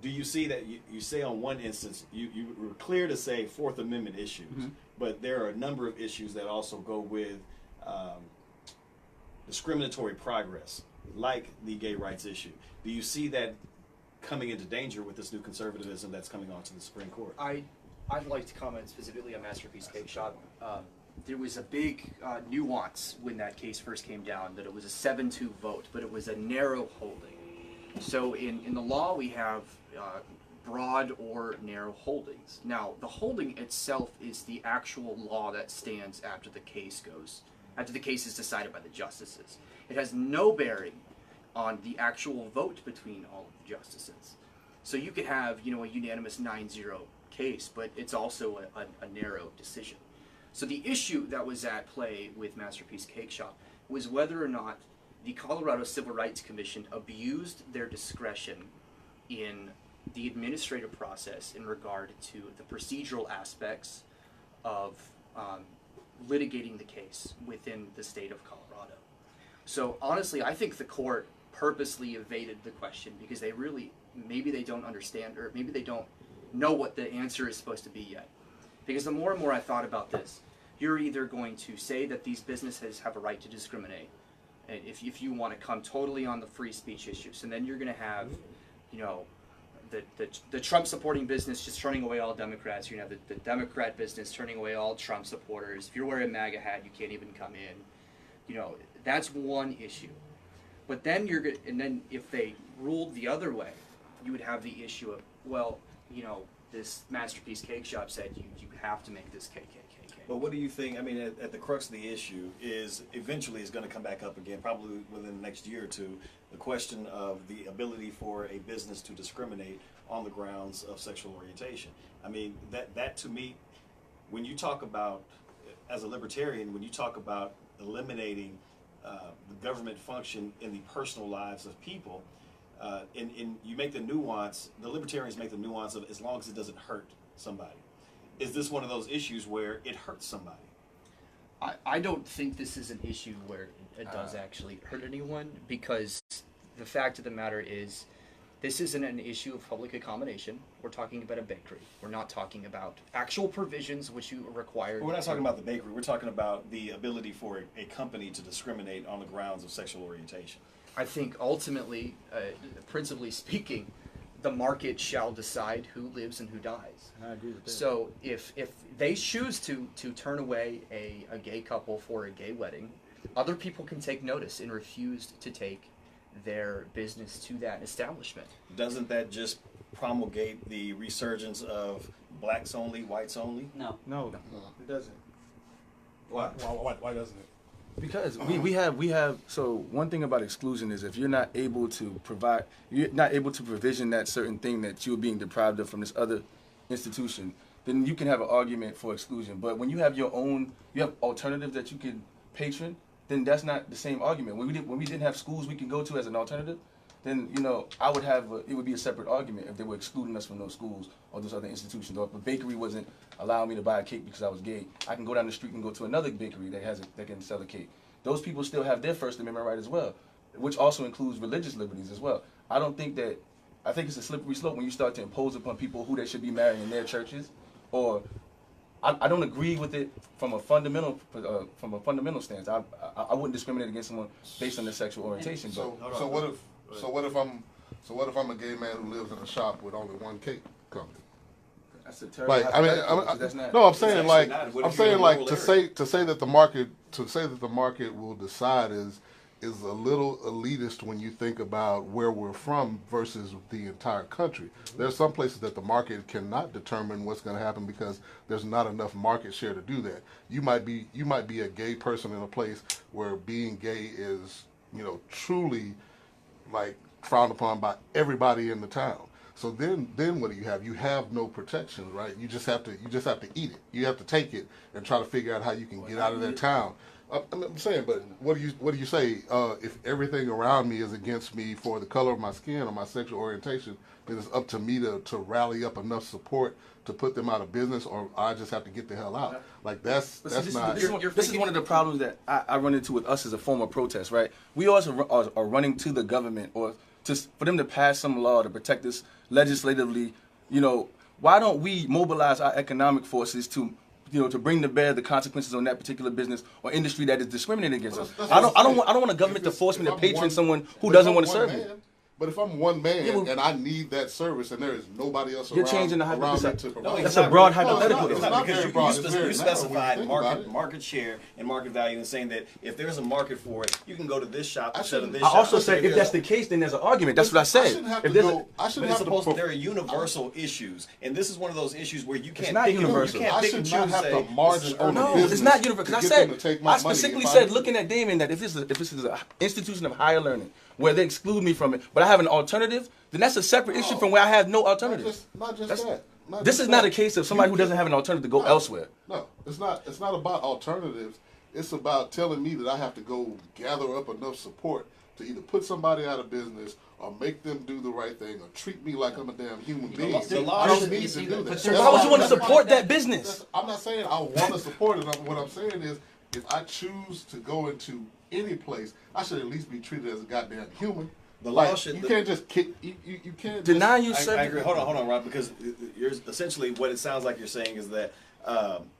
Do you see that you say on one instance you were clear to say Fourth Amendment issues, but there are a number of issues that also go with discriminatory progress, like the gay rights issue. Do you see that coming into danger with this new conservatism that's coming onto the Supreme Court? I'd like to comment specifically on Masterpiece Cake Shop. There was a big nuance when that case first came down, that it was a 7-2 vote, but it was a narrow holding. So in the law we have broad or narrow holdings. Now the holding itself is the actual law that stands after the case is decided by the justices. It has no bearing on the actual vote between all of the justices. So you could have a unanimous 9-0 case, but it's also a narrow decision. So the issue that was at play with Masterpiece Cake Shop was whether or not the Colorado Civil Rights Commission abused their discretion in the administrative process in regard to the procedural aspects of litigating the case within the state of Colorado. So honestly, I think the court purposely evaded the question because maybe they don't understand, or maybe they don't know what the answer is supposed to be yet. Because the more and more I thought about this, you're either going to say that these businesses have a right to discriminate, and if you want to come totally on the free speech issues, and then you're going to have, the Trump supporting business just turning away all Democrats. You're gonna have the Democrat business turning away all Trump supporters. If you're wearing a MAGA hat, you can't even come in. You know, that's one issue. But then and then if they ruled the other way, you would have the issue of, well, you know, this Masterpiece Cake Shop said you have to make this cake. But what do you think? I mean, at the crux of the issue is eventually it's going to come back up again, probably within the next year or two, the question of the ability for a business to discriminate on the grounds of sexual orientation. I mean, that to me, when you talk about, as a libertarian, when you talk about eliminating the government function in the personal lives of people, you make the nuance, the libertarians make the nuance of as long as it doesn't hurt somebody. Is this one of those issues where it hurts somebody? I don't think this is an issue where it does actually hurt anyone, because the fact of the matter is this isn't an issue of public accommodation. We're talking about a bakery. We're not talking about actual provisions which you require. We're not talking about the bakery. We're talking about the ability for a company to discriminate on the grounds of sexual orientation. I think ultimately, principally speaking, the market shall decide who lives and who dies. I agree with that. So if they choose to turn away a gay couple for a gay wedding, other people can take notice and refuse to take their business to that establishment. Doesn't that just promulgate the resurgence of blacks only, whites only? No. No, it doesn't. Why? Why doesn't it? Because we have so one thing about exclusion is if you're not able to provision that certain thing that you're being deprived of from this other institution, then you can have an argument for exclusion. But when you have your own, you have alternatives that you can patron, then that's not the same argument. When we didn't have schools we can go to as an alternative, then I would have it would be a separate argument if they were excluding us from those schools or those other institutions. Or if a bakery wasn't allowing me to buy a cake because I was gay, I can go down the street and go to another bakery that can sell a cake. Those people still have their First Amendment right as well, which also includes religious liberties as well. I think it's a slippery slope when you start to impose upon people who they should be marrying in their churches, or I don't agree with it from a fundamental stance. I wouldn't discriminate against someone based on their sexual orientation. So what if I'm a gay man who lives in a shop with only one cake company? That's a terrible. I'm saying to say that the market will decide is a little elitist when you think about where we're from versus the entire country. There's some places that the market cannot determine what's going to happen because there's not enough market share to do that. You might be a gay person in a place where being gay is truly like frowned upon by everybody in the town. So then what do you have? You have no protection, right? You just have to eat it. You have to take it and try to figure out how you can get out of that town. I'm saying, but what do you say if everything around me is against me for the color of my skin or my sexual orientation? Then it's up to me to rally up enough support to put them out of business, or I just have to get the hell out. Like this is one of the problems that I run into with us as a form of protest, right? We also are running to the government or for them to pass some law to protect us legislatively. Why don't we mobilize our economic forces to bring to bear the consequences on that particular business or industry that is discriminating against us? I don't want a government to force me to patron someone who doesn't want to serve me. But if I'm one man and I need that service and there is nobody else you're changing the hypothetical. That's a broad hypothetical. It's not because you specified market share and market value and saying that if there's a market for it, you can go to this shop instead of this shop. I also said if that's the case, then there's an argument. That's what I said. There are universal issues, and this is one of those issues where you can't. It's not universal. I should not have to march on the business. No, it's not universal. I specifically said, looking at Damon, that if this is an institution of higher learning where they exclude me from it, but I have an alternative, then that's a separate issue from where I have no alternative. This is not a case of somebody who doesn't have an alternative to go elsewhere. No, it's not. It's not about alternatives. It's about telling me that I have to go gather up enough support to either put somebody out of business or make them do the right thing or treat me like I'm a damn human being. I don't need to do that. Why would you want to support that business? I'm not saying I want to support it. What I'm saying is, if I choose to go into any place, I should at least be treated as a goddamn human. The law Like, should. you can't just kick. You can't Deny just, you I subject. agree. Hold on, Rob, because you're essentially what it sounds like you're saying is that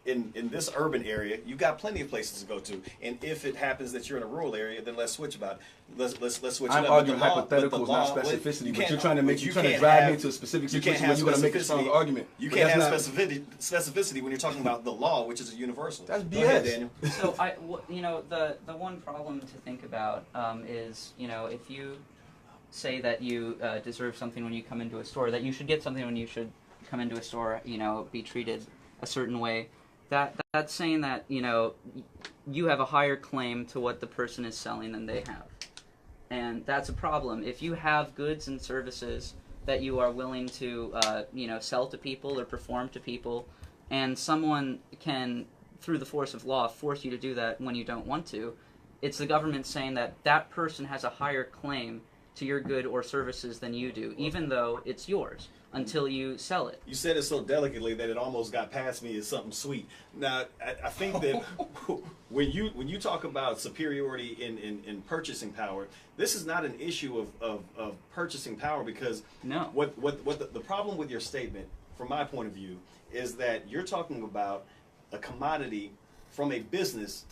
in this urban area, you've got plenty of places to go to, and if it happens that you're in a rural area, then let's switch about it. Let's switch I'm it up. arguing But the hypotheticals, law- not specificity. you But can't- you're trying to make but you're trying to can't drive have- me into a specific you can't situation where have you're going to make a strong specificity. argument. You But can't have that's not- specificity when you're talking about the law, which is a universal. That's Go ahead, BS. Daniel. So the one problem to think about is if you say that you deserve something when you come into a store, that you should get something when you should come into a store, be treated a certain way. That's saying that you have a higher claim to what the person is selling than they have, and that's a problem. If you have goods and services that you are willing to sell to people or perform to people, and someone can, through the force of law, force you to do that when you don't want to, it's the government saying that that person has a higher claim to your good or services than you do, even though it's yours, until you sell it. You said it so delicately that it almost got past me as something sweet. Now, I think that when you talk about superiority in purchasing power, this is not an issue of purchasing power, because No. what the problem with your statement, from my point of view, is that you're talking about a commodity from a business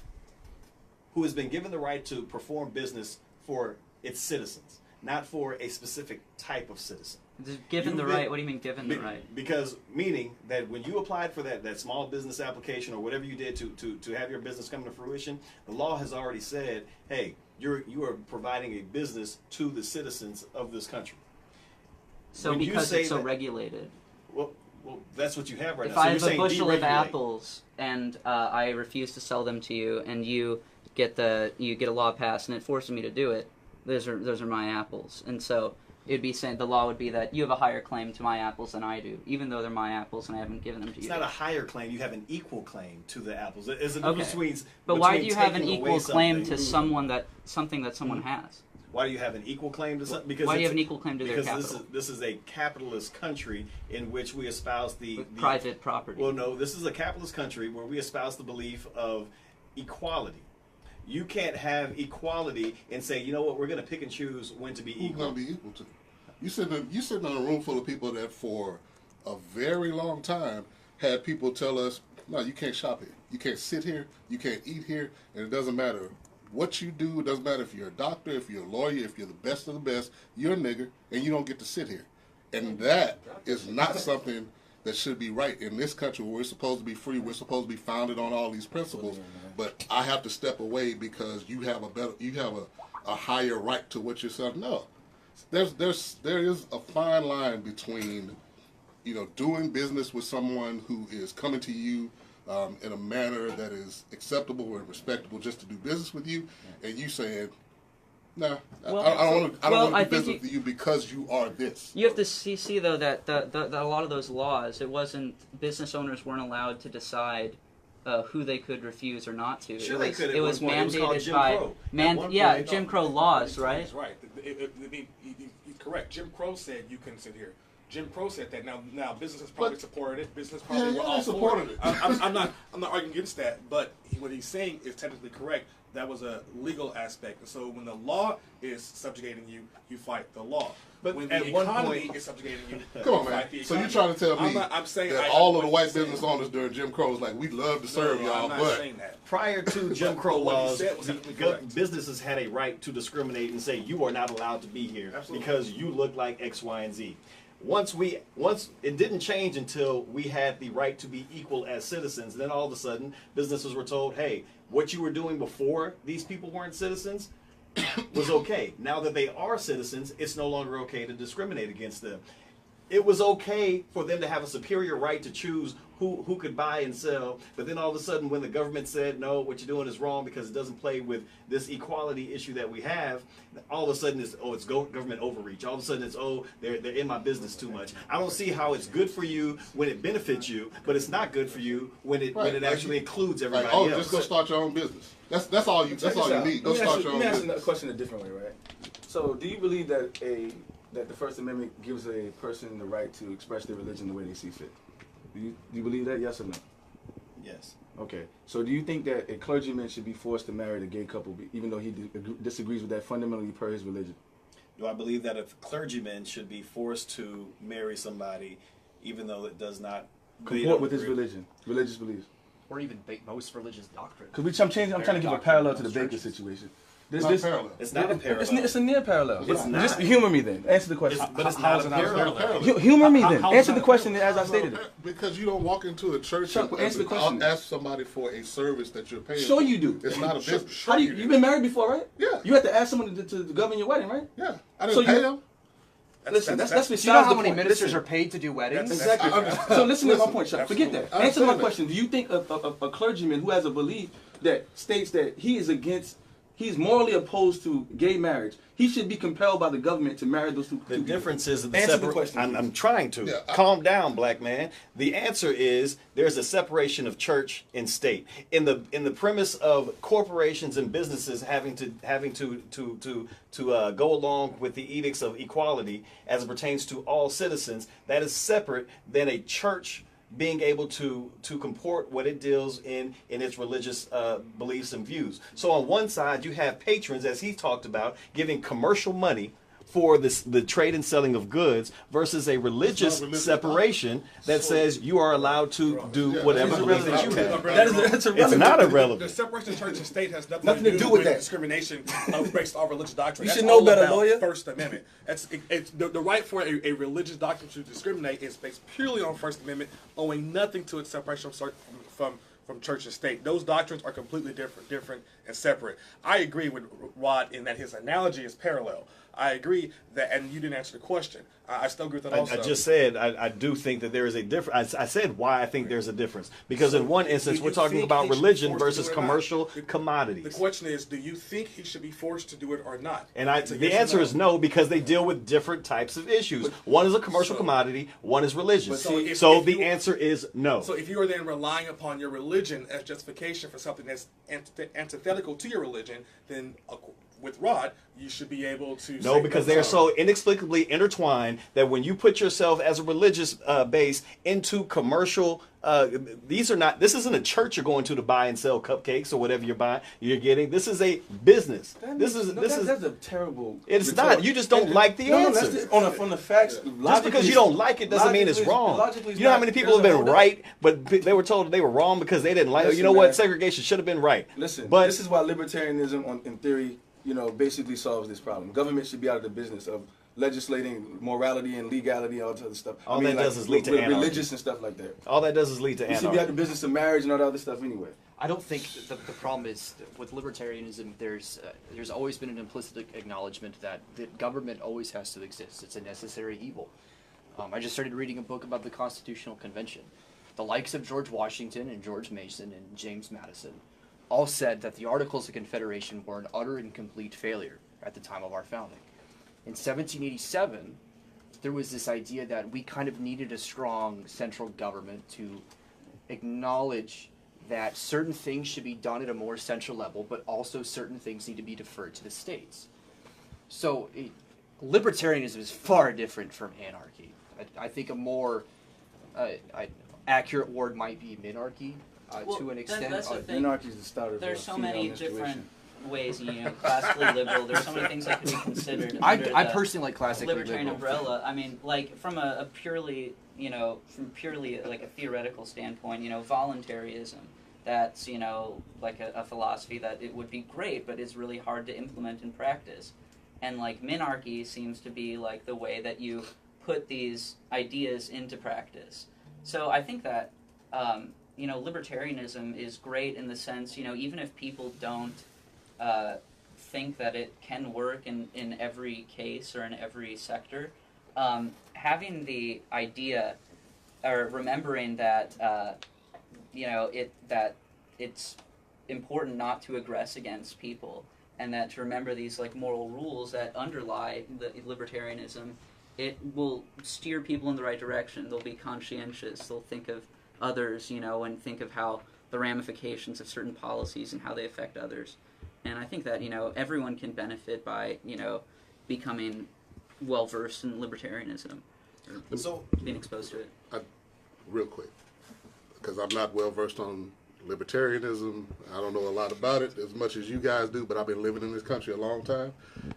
who has been given the right to perform business for its citizens, not for a specific type of citizen. Given the You've been- right? What do you mean given the right? Because meaning that when you applied for that small business application or whatever you did to have your business come to fruition, the law has already said, hey, you are providing a business to the citizens of this country. So when you because say it's so that- regulated. Well, that's what you have right If now. So I you're have a saying bushel of deregulate. apples and I refuse to sell them to you, and you get a law passed and it forces me to do it, those are my apples. And so it'd be saying, the law would be that you have a higher claim to my apples than I do, even though they're my apples and I haven't given them to It's you. not a higher claim. You have an equal claim to the apples. There's a Okay. difference between. But why do between you have an taking away equal claim something- to something that someone has? Why do you have an equal claim to something? Because Why do you it's- have an equal claim to their because capital? this is a capitalist country in which we espouse the Private property. Well, no, this is a capitalist country where we espouse the belief of equality. You can't have equality and say, you know what, we're going to pick and choose when to be Who's equal. going to be equal to? You sitting in a room full of people that for a very long time had people tell us, no, you can't shop here. You can't sit here. You can't eat here. And it doesn't matter what you do. It doesn't matter if you're a doctor, if you're a lawyer, if you're the best of the best. You're a nigger, and you don't get to sit here. And that is not something that should be right in this country where we're supposed to be free. We're supposed to be founded on all these principles. But I have to step away because you have a higher right to what you're selling. No. There is a fine line between, doing business with someone who is coming to you in a manner that is acceptable and respectable just to do business with you, and you saying, "No, Well, I don't want I to do think business with you because you are this." You have to see though that a lot of those laws, business owners weren't allowed to decide who they could refuse or not to. Sure, it they was, could at it was one point. It was called mandated Jim by Crow. At one point, Jim Crow laws, right? He's right. He's correct. Jim Crow said you couldn't sit here. Jim Crow said that. Now businesses probably supported it. Business probably were all supported for it. I'm not arguing against that, but what he's saying is technically correct. That was a legal aspect, and so when the law is subjugating you, you fight the law. But when at the one economy point- is subjugating you, Come on, you man. fight the So you're economy. trying to tell me I'm saying that I all know of the what white you're saying. business owners during Jim Crow was like, we'd love to serve No, y'all, I'm not but saying that. Prior to Jim Crow What he laws, said was technically correct. businesses had a right to discriminate and say you are not allowed to be here Absolutely. because you look like X, Y, and Z. Once it didn't change until we had the right to be equal as citizens. Then all of a sudden, businesses were told, "Hey, what you were doing before these people weren't citizens was okay. Now that they are citizens, it's no longer okay to discriminate against them." It was okay for them to have a superior right to choose who could buy and sell, but then all of a sudden when the government said, no, what you're doing is wrong because it doesn't play with this equality issue that we have, all of a sudden it's government overreach. All of a sudden it's, they're in my business too much. I don't see how it's good for you when it benefits you, but it's not good for you when it actually includes everybody like, else. just go start your own business. That's all you need. Go start your own Let me ask you a business. question a different way, right? So, do you believe that the First Amendment gives a person the right to express their religion the way they see fit? Do you believe that? Yes or no? Yes. Okay. So, do you think that a clergyman should be forced to marry a gay couple, even though he disagrees with that fundamentally per his religion? Do I believe that a clergyman should be forced to marry somebody, even though it does not comport with his religious beliefs? Or even most religious doctrine. Because I'm trying to give a parallel to the Baker situation. It's not a parallel. It's a near parallel. It's not. Just humor me then. Answer the question. But it's not a parallel. Humor me then. Answer the question as I stated it. Because you don't walk into a church and answer the question. ask somebody for a service that you're paying. Sure for. you do. It's not a business. How do you've been married before, right? Yeah. You had to ask someone to govern your wedding, right? Yeah. I didn't pay them. Listen, that's besides Do you know how the many point. ministers Listen. are paid to do weddings? Exactly. So listen to my point, Chuck. Forget that. I Answer my understand question. Do you think a clergyman who has a belief that states that he's morally opposed to gay marriage, he should be compelled by the government to marry those two people? The difference is the Answer the question, I'm trying to. Calm down, black man. The answer is there's a separation of church and state. In the premise of corporations and businesses having to go along with the edicts of equality as it pertains to all citizens, that is separate than a church being able to comport what it deals in its religious beliefs and views. So on one side, you have patrons, as he talked about, giving commercial money for the trade and selling of goods versus a religious separation that says you are allowed to do whatever belief that you have. That's irrelevant. It's not irrelevant. The separation of church and state has Nothing to do with that. discrimination based on religious doctrine. You That's should know all better, about lawyer. First Amendment. It's the right for a religious doctrine to discriminate is based purely on First Amendment, owing nothing to its separation from church and state. Those doctrines are completely different and separate. I agree with Rod in that his analogy is parallel. I agree that, and you didn't answer the question. I still agree with that also. I just said I do think that there is a difference. I said why I think there's a difference. Because in one instance, we're talking about religion versus commercial commodities. The question is, do you think he should be forced to do it or not? And the answer is no, because they deal with different types of issues. One is a commercial commodity, one is religious. So the answer is no. So if you are then relying upon your religion as justification for something that's antithetical to your religion, then with Rod, you should be able to No, because they are so inexplicably intertwined that when you put yourself as a religious base into commercial, this isn't a church you're going to buy and sell cupcakes or whatever you're getting. This is a business. That's a terrible. It's not. You just don't like the answer. On the facts. Just because you don't like it doesn't mean it's wrong. You know how many people have been right, but they were told they were wrong because they didn't like it. You know what? Segregation should have been right. Listen, but this is why libertarianism, in theory, basically solves this problem. Government should be out of the business of legislating morality and legality and all that other stuff. All that does is lead to anarchy. Religious and stuff like that. All that does is lead to anarchy. You should be out of the business of marriage and all that other stuff anyway. I don't think the problem is with libertarianism. There's always been an implicit acknowledgement that the government always has to exist. It's a necessary evil. I just started reading a book about the Constitutional Convention. The likes of George Washington and George Mason and James Madison all said that the Articles of Confederation were an utter and complete failure at the time of our founding. In 1787, there was this idea that we kind of needed a strong central government to acknowledge that certain things should be done at a more central level, but also certain things need to be deferred to the states. So libertarianism is far different from anarchy. I think a more accurate word might be minarchy. To an extent, that's the thing. Minarchy is the start of There's so many different ways, classically liberal. There's so many things that can be considered. I personally like classically libertarian liberal. umbrella. I mean, like from a purely, like a theoretical standpoint, voluntarism. That's like a philosophy that it would be great, but is really hard to implement in practice. And like minarchy seems to be like the way that you put these ideas into practice. So I think that. Libertarianism is great in the sense, even if people don't think that it can work in every case or in every sector, having the idea or remembering that, that it's important not to aggress against people and that to remember these like moral rules that underlie the libertarianism, it will steer people in the right direction. They'll be conscientious. They'll think of others, and think of how the ramifications of certain policies and how they affect others. And I think that, everyone can benefit by, becoming well-versed in libertarianism, or being exposed to it. Real quick, because I'm not well-versed on Libertarianism, I don't know a lot about it as much as you guys do, but I've been living in this country a long time,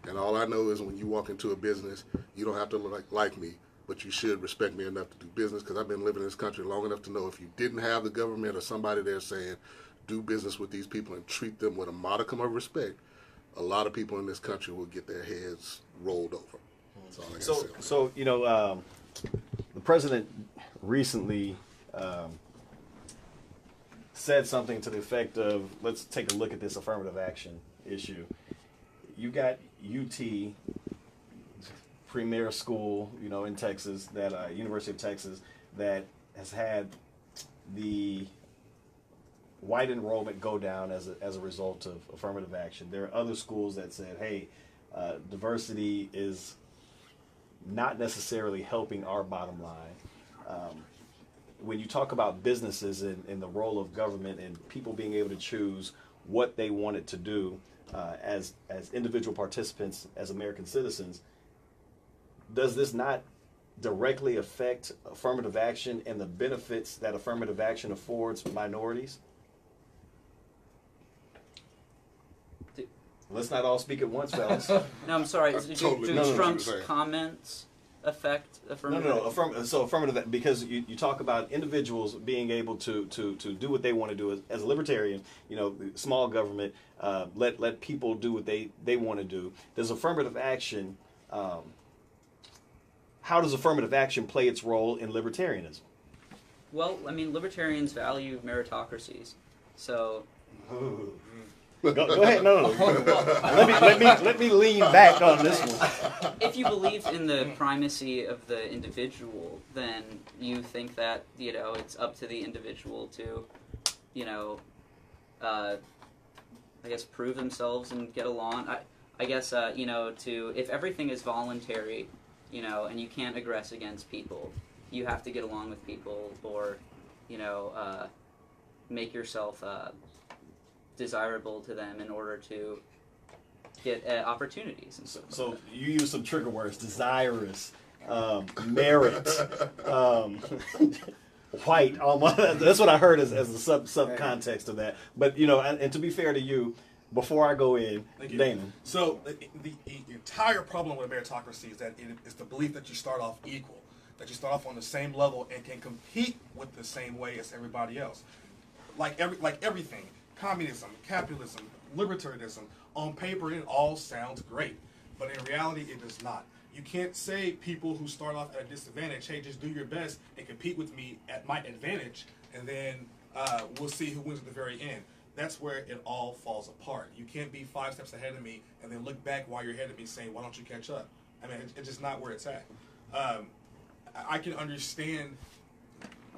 and all I know is when you walk into a business, you don't have to look like me, but you should respect me enough to do business, because I've been living in this country long enough to know if you didn't have the government or somebody there saying, do business with these people and treat them with a modicum of respect, a lot of people in this country will get their heads rolled over. That's all I gotta say on that. So you know, the president recently said something to the effect of, let's take a look at this affirmative action issue. You got UT, premier school, you know, in Texas, that University of Texas, that has had the white enrollment go down as a result of affirmative action. There are other schools that said, hey, diversity is not necessarily helping our bottom line. When you talk about businesses and the role of government and people being able to choose what they wanted to do as individual participants, as American citizens, does this not directly affect affirmative action and the benefits that affirmative action affords minorities? Let's not all speak at once, fellas. No, I'm sorry. Do Trump's saying. comments affect affirmative? No. So affirmative, because you talk about individuals being able to do what they want to do as a libertarian. You know, small government, let people do what they want to do. Does affirmative action? How does affirmative action play its role in libertarianism? Well, I mean, libertarians value meritocracies, so. Go ahead. No. Let me lean back on this one. If you believe in the primacy of the individual, then you think that, you know, it's up to the individual to, you know, I guess prove themselves and get along. I guess you know, if everything is voluntary, you know, and you can't aggress against people, you have to get along with people, or, you know, make yourself desirable to them in order to get opportunities and stuff. So you use some trigger words: desirous, merit, white. That's what I heard as the subcontext of that. But you know, and to be fair to you, before I go in, Dana. So the entire problem with meritocracy is that it is the belief that you start off equal, that you start off on the same level and can compete with the same way as everybody else. Like everything. Communism, capitalism, libertarianism, on paper it all sounds great, but in reality it does not. You can't say people who start off at a disadvantage, hey, just do your best and compete with me at my advantage, and then we'll see who wins at the very end. That's where it all falls apart. You can't be 5 steps ahead of me and then look back while you're ahead of me saying, why don't you catch up? I mean, it's just not where it's at.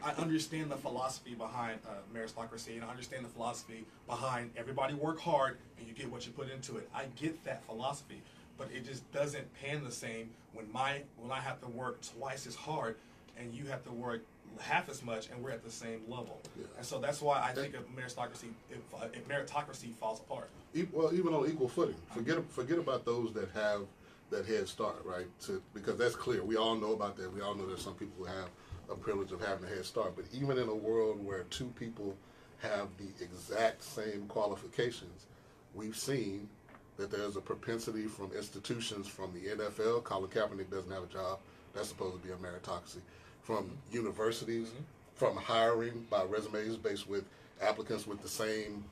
I understand the philosophy behind meritocracy, and I understand the philosophy behind everybody work hard and you get what you put into it. I get that philosophy, but it just doesn't pan the same when I have to work twice as hard and you have to work half as much and we're at the same level. Yeah. And so that's why I think of meritocracy, if meritocracy falls apart. Well, even on equal footing. Forget about those that have that head start, right? Because that's clear. We all know about that. We all know there's some people who have a privilege of having a head start, but even in a world where two people have the exact same qualifications, we've seen that there's a propensity from institutions, from the NFL, Colin Kaepernick doesn't have a job, that's supposed to be a meritocracy, from universities, from hiring by resumes based with applicants with the same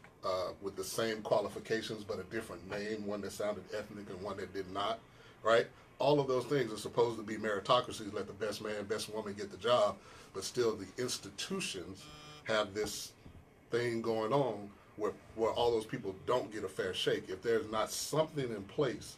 qualifications but a different name, one that sounded ethnic and one that did not, right? All of those things are supposed to be meritocracies, let the best man, best woman get the job, but still the institutions have this thing going on where all those people don't get a fair shake. If there's not something in place,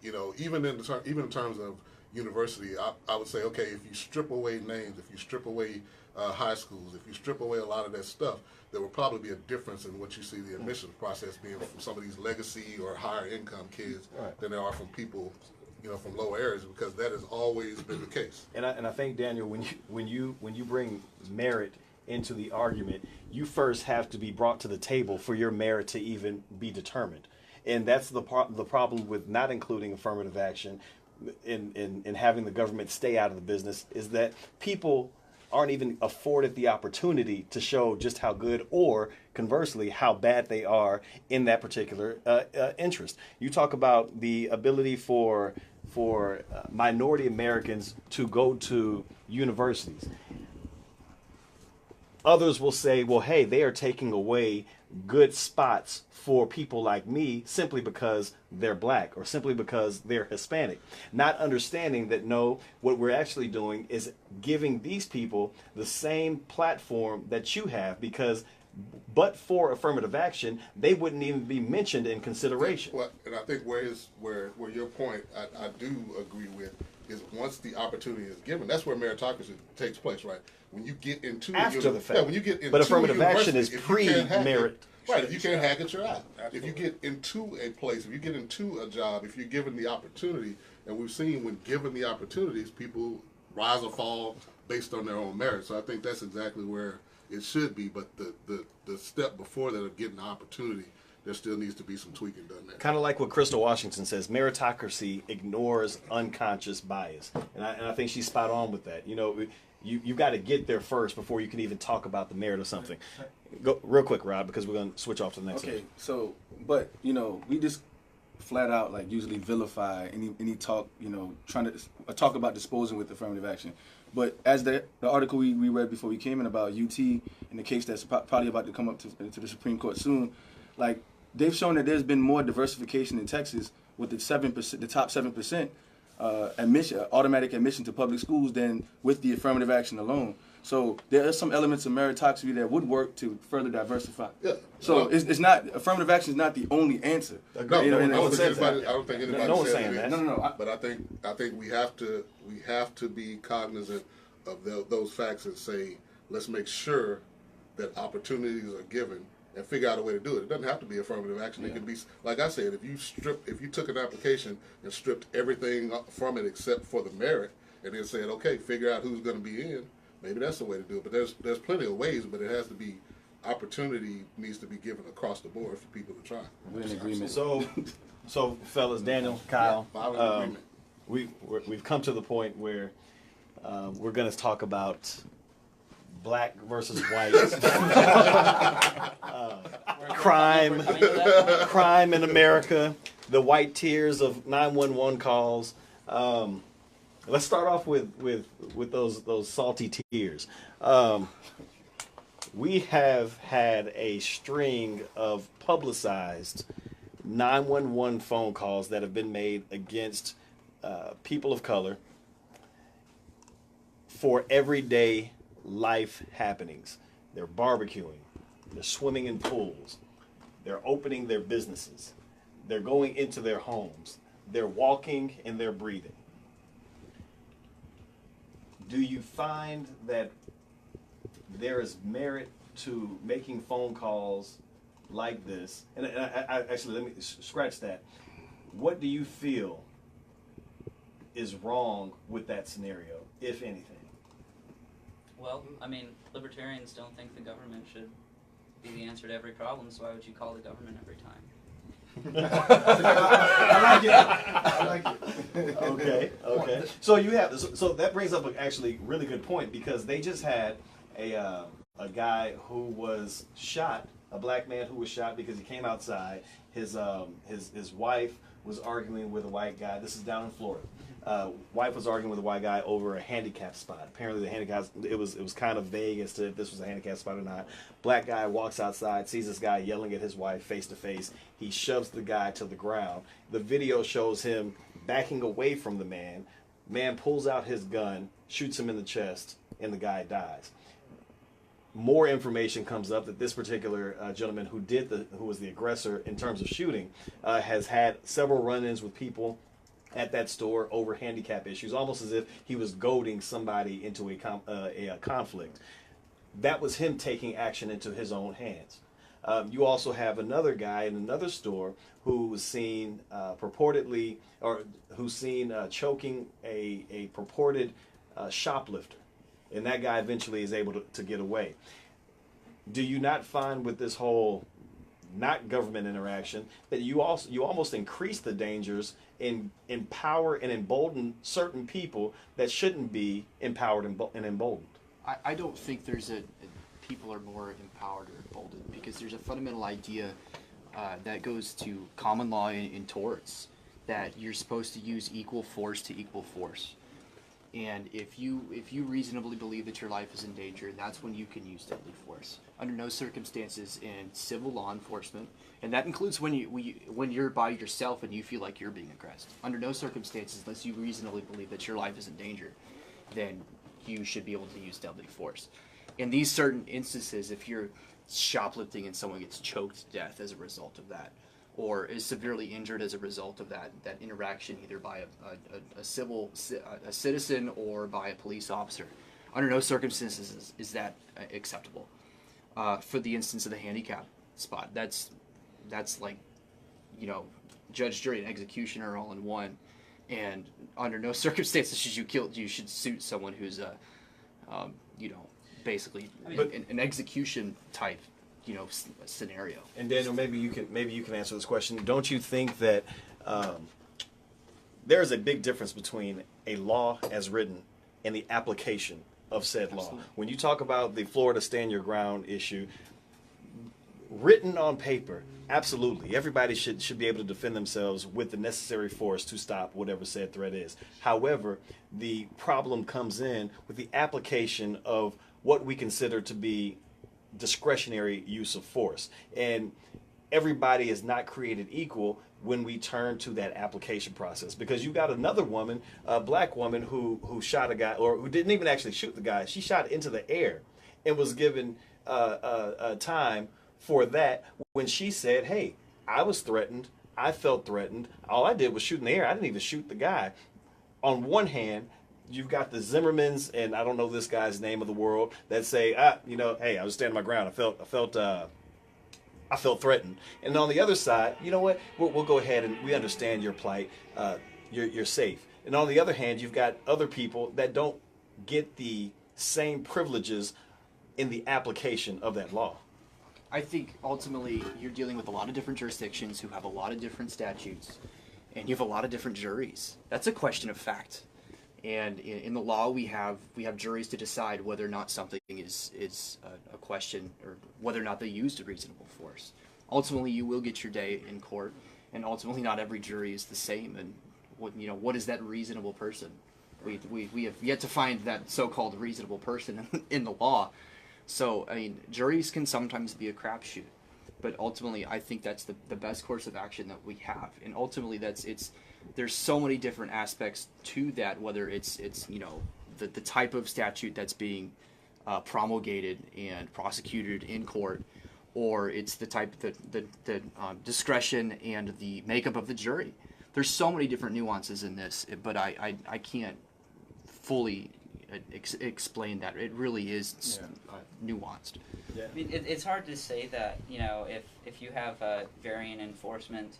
you know, even in terms of university, I would say, okay, if you strip away names, if you strip away high schools, if you strip away a lot of that stuff, there will probably be a difference in what you see the admissions process being from some of these legacy or higher income kids than there are from people, you know, from lower areas, because that has always been the case. And I think, Daniel, when you bring merit into the argument, you first have to be brought to the table for your merit to even be determined, and that's the problem with not including affirmative action in having the government stay out of the business, is that people aren't even afforded the opportunity to show just how good, or conversely, how bad they are in that particular interest. You talk about the ability for minority Americans to go to universities. Others will say, well, hey, they are taking away good spots for people like me simply because they're black or simply because they're Hispanic. Not understanding that, no, what we're actually doing is giving these people the same platform that you have, because but for affirmative action, they wouldn't even be mentioned in consideration. Well, and I think where your point I do agree with is, once the opportunity is given, that's where meritocracy takes place, right? When you get into After the fact. yeah, when you get into But affirmative action is if you can't hack it- pre-merit. Right, if you can't hack it, you're out. Absolutely. If you get into a place, if you get into a job, if you're given the opportunity, and we've seen when given the opportunities, people rise or fall based on their own merit. So I think that's exactly where it should be. But the step before that of getting the opportunity, there still needs to be some tweaking done there. Kind of like what Crystal Washington says, meritocracy ignores unconscious bias. And I think she's spot on with that. You know, you got to get there first before you can even talk about the merit of something. Go real quick, Rob, because we're going to switch off to the next Okay, one. so, but, you know, we just flat out, like, usually vilify any talk, you know, trying to talk about disposing with affirmative action. But as the article we read before we came in about UT and the case that's probably about to come up to the Supreme Court soon, like, they've shown that there's been more diversification in Texas with the top 7% automatic admission to public schools than with the affirmative action alone. So there are some elements of meritocracy that would work to further diversify. Yeah. So it's not, affirmative action is not the only answer. No, You know, and I don't it's- think anybody No one's said saying it that. is. No. But I think we have to be cognizant of those facts and say, let's make sure that opportunities are given and figure out a way to do it. It doesn't have to be affirmative action. It can be, like I said, if you took an application and stripped everything from it except for the merit, and then said, okay, figure out who's going to be in. Maybe that's the way to do it. But there's plenty of ways, but it has to be, opportunity needs to be given across the board for people to try. We're in agreement. So fellas, Daniel, Kyle, Yeah, I'm in agreement. we've come to the point where we're going to talk about black versus white, crime in America, the white tears of 911 calls. Let's start off with those salty tears. We have had a string of publicized 911 phone calls that have been made against people of color for everyday life happenings. They're barbecuing, they're swimming in pools, they're opening their businesses, they're going into their homes, they're walking and they're breathing. Do you find that there is merit to making phone calls like this? And I actually, let me scratch that. What do you feel is wrong with that scenario, if anything? Well, I mean, libertarians don't think the government should be the answer to every problem, so why would you call the government every time? I like it. Okay. So you have, so that brings up a actually really good point, because they just had a guy who was shot, a black man who was shot because he came outside. His wife was arguing with a white guy. This is down in Florida. Wife was arguing with a white guy over a handicap spot. Apparently the handicap, it was kind of vague as to if this was a handicap spot or not. Black guy walks outside, sees this guy yelling at his wife face to face. He shoves the guy to the ground. The video shows him backing away from the man. Man pulls out his gun, shoots him in the chest, and the guy dies. More information comes up that this particular gentleman who was the aggressor in terms of shooting has had several run-ins with people at that store over handicap issues, almost as if he was goading somebody into a conflict. That was him taking action into his own hands. You also have another guy in another store who was seen choking a purported shoplifter, and that guy eventually is able to get away. Do you not find with this whole not government interaction that you almost increase the dangers and empower and embolden certain people that shouldn't be empowered and emboldened? I don't think people are more empowered or emboldened, because there's a fundamental idea that goes to common law in torts, that you're supposed to use equal force to equal force. And if you reasonably believe that your life is in danger, that's when you can use deadly force. Under no circumstances in civil law enforcement, and that includes when you're by yourself and you feel like you're being aggressed. Under no circumstances, unless you reasonably believe that your life is in danger, then you should be able to use deadly force. In these certain instances, if you're shoplifting and someone gets choked to death as a result of that, or is severely injured as a result of that interaction, either by a citizen or by a police officer, under no circumstances is that acceptable. For the instance of the handicap spot, that's like, judge, jury, and executioner all in one, and under no circumstances you should suit someone who's basically an execution type scenario. And Daniel, maybe you can answer this question. Don't you think that there is a big difference between a law as written and the application of said law? Absolutely. When you talk about the Florida Stand Your Ground issue, written on paper, absolutely, everybody should be able to defend themselves with the necessary force to stop whatever said threat is. However, the problem comes in with the application of what we consider to be discretionary use of force, and everybody is not created equal when we turn to that application process, because you got another woman, a black woman, who shot a guy, or who didn't even actually shoot the guy. She shot into the air and was given time for that, when she said, hey, I was threatened, I felt threatened, all I did was shoot in the air, I didn't even shoot the guy. On one hand, you've got the Zimmermans, and I don't know this guy's name of the world, that say, hey, I was standing my ground. I felt threatened. And on the other side, you know what? We'll go ahead, and we understand your plight. You're safe. And on the other hand, you've got other people that don't get the same privileges in the application of that law. I think ultimately you're dealing with a lot of different jurisdictions who have a lot of different statutes, and you have a lot of different juries. That's a question of fact. And in the law, we have juries to decide whether or not something is a question, or whether or not they used a reasonable force. Ultimately, you will get your day in court, and ultimately, not every jury is the same. And what is that reasonable person? We have yet to find that so-called reasonable person in the law. So, I mean, juries can sometimes be a crapshoot, but ultimately, I think that's the best course of action that we have. And ultimately, there's so many different aspects to that, whether it's the type of statute that's being promulgated and prosecuted in court, or it's the type the discretion and the makeup of the jury. There's so many different nuances in this, but I can't fully explain that. It really is nuanced. Yeah. I mean, it's hard to say that, if you have varying enforcement,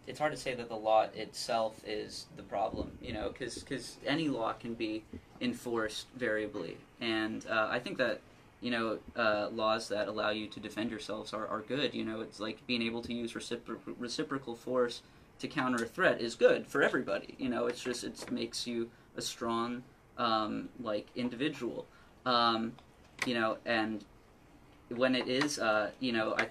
it's hard to say that the law itself is the problem, because any law can be enforced variably. And I think that, laws that allow you to defend yourselves are good. It's like being able to use reciprocal force to counter a threat is good for everybody. It makes you a strong individual, and when it is, I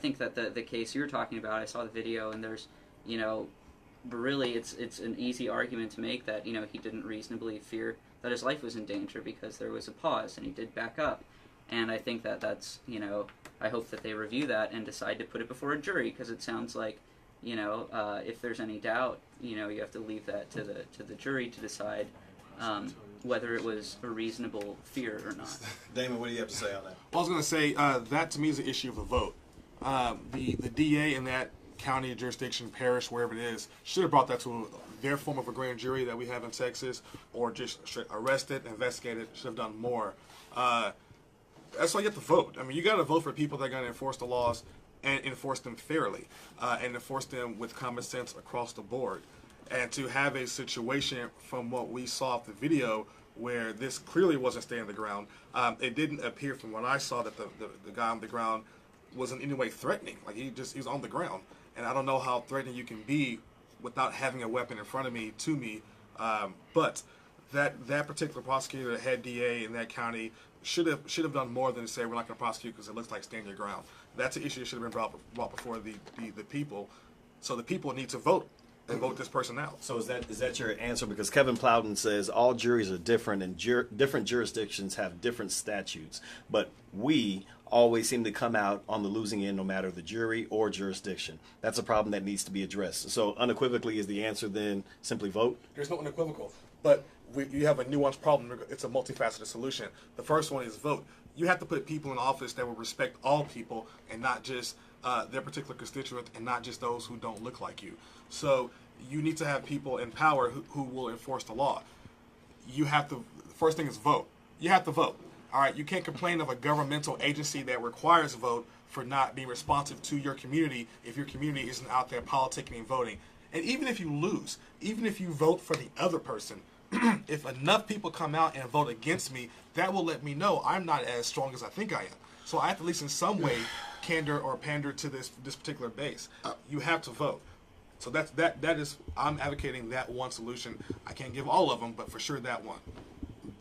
think that the case you're talking about, I saw the video, and there's, but really it's an easy argument to make that, he didn't reasonably fear that his life was in danger because there was a pause and he did back up. And I think that's, I hope that they review that and decide to put it before a jury, because it sounds like, if there's any doubt, you have to leave that to the jury to decide whether it was a reasonable fear or not. Damon, what do you have to say on that? I was going to say that to me is an issue of the vote. The DA in that county, jurisdiction, parish, wherever it is, should have brought that to their form of a grand jury that we have in Texas, or just arrest it, investigate it. Should have done more. That's why you have to vote. I mean, you got to vote for people that are going to enforce the laws and enforce them fairly, and enforce them with common sense across the board. And to have a situation from what we saw off the video where this clearly wasn't staying on the ground, it didn't appear from what I saw that the guy on the ground was in any way threatening. Like he was on the ground, and I don't know how threatening you can be without having a weapon in front of me to me. But that particular prosecutor, the head DA in that county, should have done more than say we're not going to prosecute because it looks like stand your ground. That's an issue that should have been brought before the people. So the people need to vote and vote this person out. So is that your answer? Because Kevin Plowden says all juries are different and different jurisdictions have different statutes, but we always seem to come out on the losing end no matter the jury or jurisdiction. That's a problem that needs to be addressed. So unequivocally is the answer then simply vote? There's no unequivocal, but you have a nuanced problem. It's a multifaceted solution. The first one is vote. You have to put people in office that will respect all people and not just their particular constituent and not just those who don't look like you. So you need to have people in power who will enforce the law. You have to, first thing is vote. You have to vote. All right, you can't complain of a governmental agency that requires a vote for not being responsive to your community if your community isn't out there politicking and voting. And even if you lose, even if you vote for the other person, if enough people come out and vote against me, that will let me know I'm not as strong as I think I am. So I have to at least in some way candor or pander to this particular base. You have to vote. So that is I'm advocating that one solution. I can't give all of them, but for sure that one.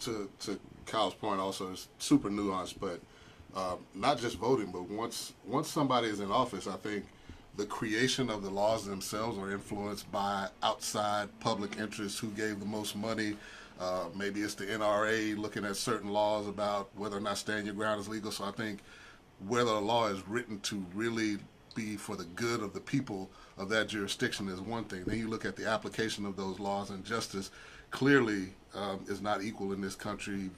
To Kyle's point also is super nuanced, but not just voting, but once somebody is in office, I think the creation of the laws themselves are influenced by outside public interests who gave the most money. Maybe it's the NRA looking at certain laws about whether or not stand your ground is legal. So I think whether a law is written to really be for the good of the people of that jurisdiction is one thing. Then you look at the application of those laws, and justice clearly is not equal in this country,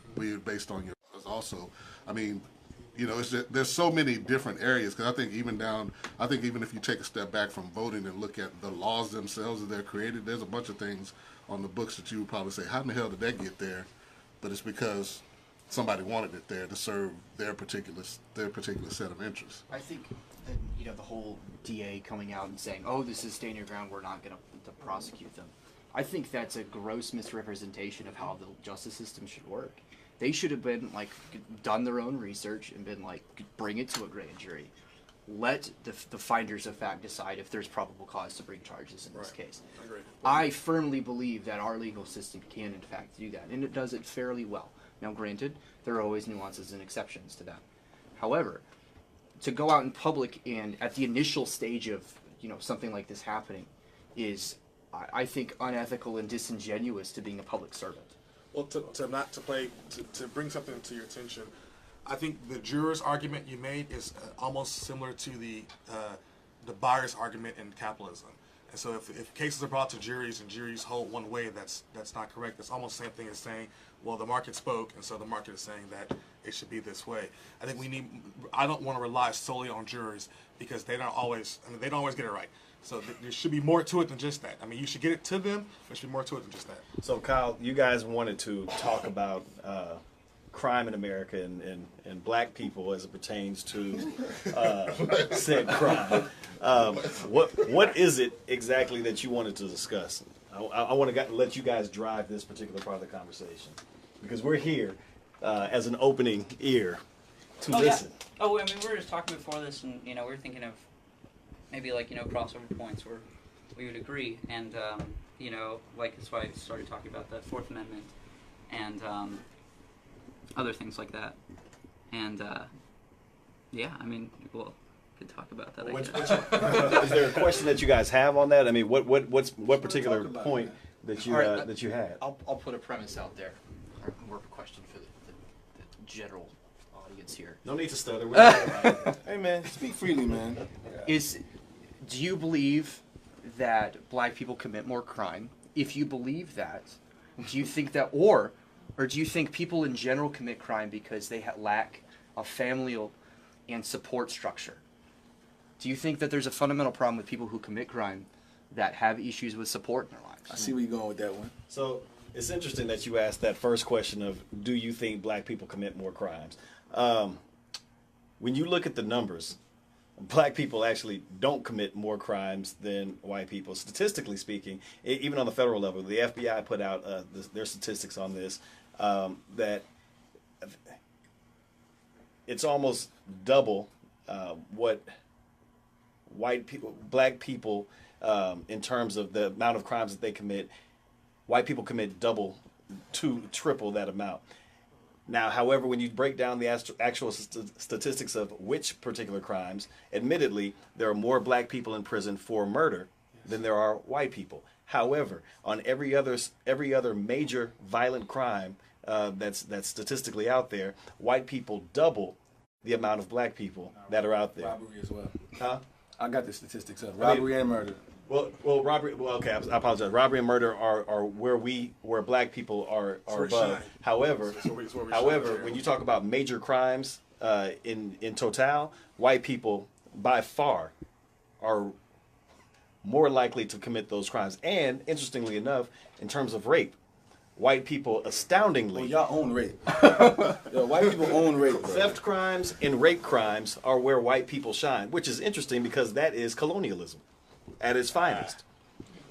based on your also. I mean, you know, there's so many different areas, because I think even if you take a step back from voting and look at the laws themselves that they're created, there's a bunch of things on the books that you would probably say, how in the hell did that get there? But it's because somebody wanted it there to serve their particular set of interests. I think that, you know, the whole DA coming out and saying, "Oh, this is stand your ground. We're not going to prosecute them." I think that's a gross misrepresentation of how the justice system should work. They should have been done their own research and been bring it to a grand jury. Let the finders of fact decide if there's probable cause to bring charges in this case. I agree. I firmly believe that our legal system can in fact do that, and it does it fairly well. Now, granted, there are always nuances and exceptions to that. However, to go out in public and at the initial stage of something like this happening is, I think, unethical and disingenuous to being a public servant. Well, to bring something to your attention, I think the jurors' argument you made is almost similar to the buyer's argument in capitalism. And so if cases are brought to juries and juries hold one way, that's not correct. It's almost the same thing as saying, well, the market spoke, and so the market is saying that it should be this way. I think I don't want to rely solely on jurors because they don't always get it right. So there should be more to it than just that. I mean, you should get it to them, but there should be more to it than just that. So, Kyle, you guys wanted to talk about crime in America and black people as it pertains to said crime. What is it exactly that you wanted to discuss? I want to let you guys drive this particular part of the conversation because we're here as an opening ear to listen. Yeah. Oh, I mean, we were just talking before this, and we were thinking of maybe crossover points where we would agree, and that's why I started talking about the Fourth Amendment and other things like that, and yeah, I mean, we'll could talk about that. Is there a question that you guys have on that? I mean, what particular point that you that you had? I'll put a premise out there, or more of a question for the general audience here. No need to stutter. Hey man, speak freely, man. Do you believe that black people commit more crime? If you believe that, do you think that, or do you think people in general commit crime because they lack a familial and support structure? Do you think that there's a fundamental problem with people who commit crime that have issues with support in their lives? I see where you're going with that one. So it's interesting that you asked that first question of, do you think black people commit more crimes? When you look at the numbers, black people actually don't commit more crimes than white people. Statistically speaking, even on the federal level, the FBI put out their statistics on this, that it's almost double what black people, in terms of the amount of crimes that they commit, white people commit triple that amount. Now, however, when you break down the actual statistics of which particular crimes, admittedly, there are more black people in prison for murder than there are white people. However, on every other major violent crime that's statistically out there, white people double the amount of black people that are out there. Robbery as well. Huh? I got the statistics up. Robbery and murder. Well, robbery. Well, okay, I apologize. Robbery and murder are where black people are above. However, when you talk about major crimes in total, white people by far are more likely to commit those crimes. And interestingly enough, in terms of rape, white people astoundingly. Well, y'all own rape. Yo, white people own rape. Bro. Theft crimes and rape crimes are where white people shine, which is interesting because that is colonialism at its finest.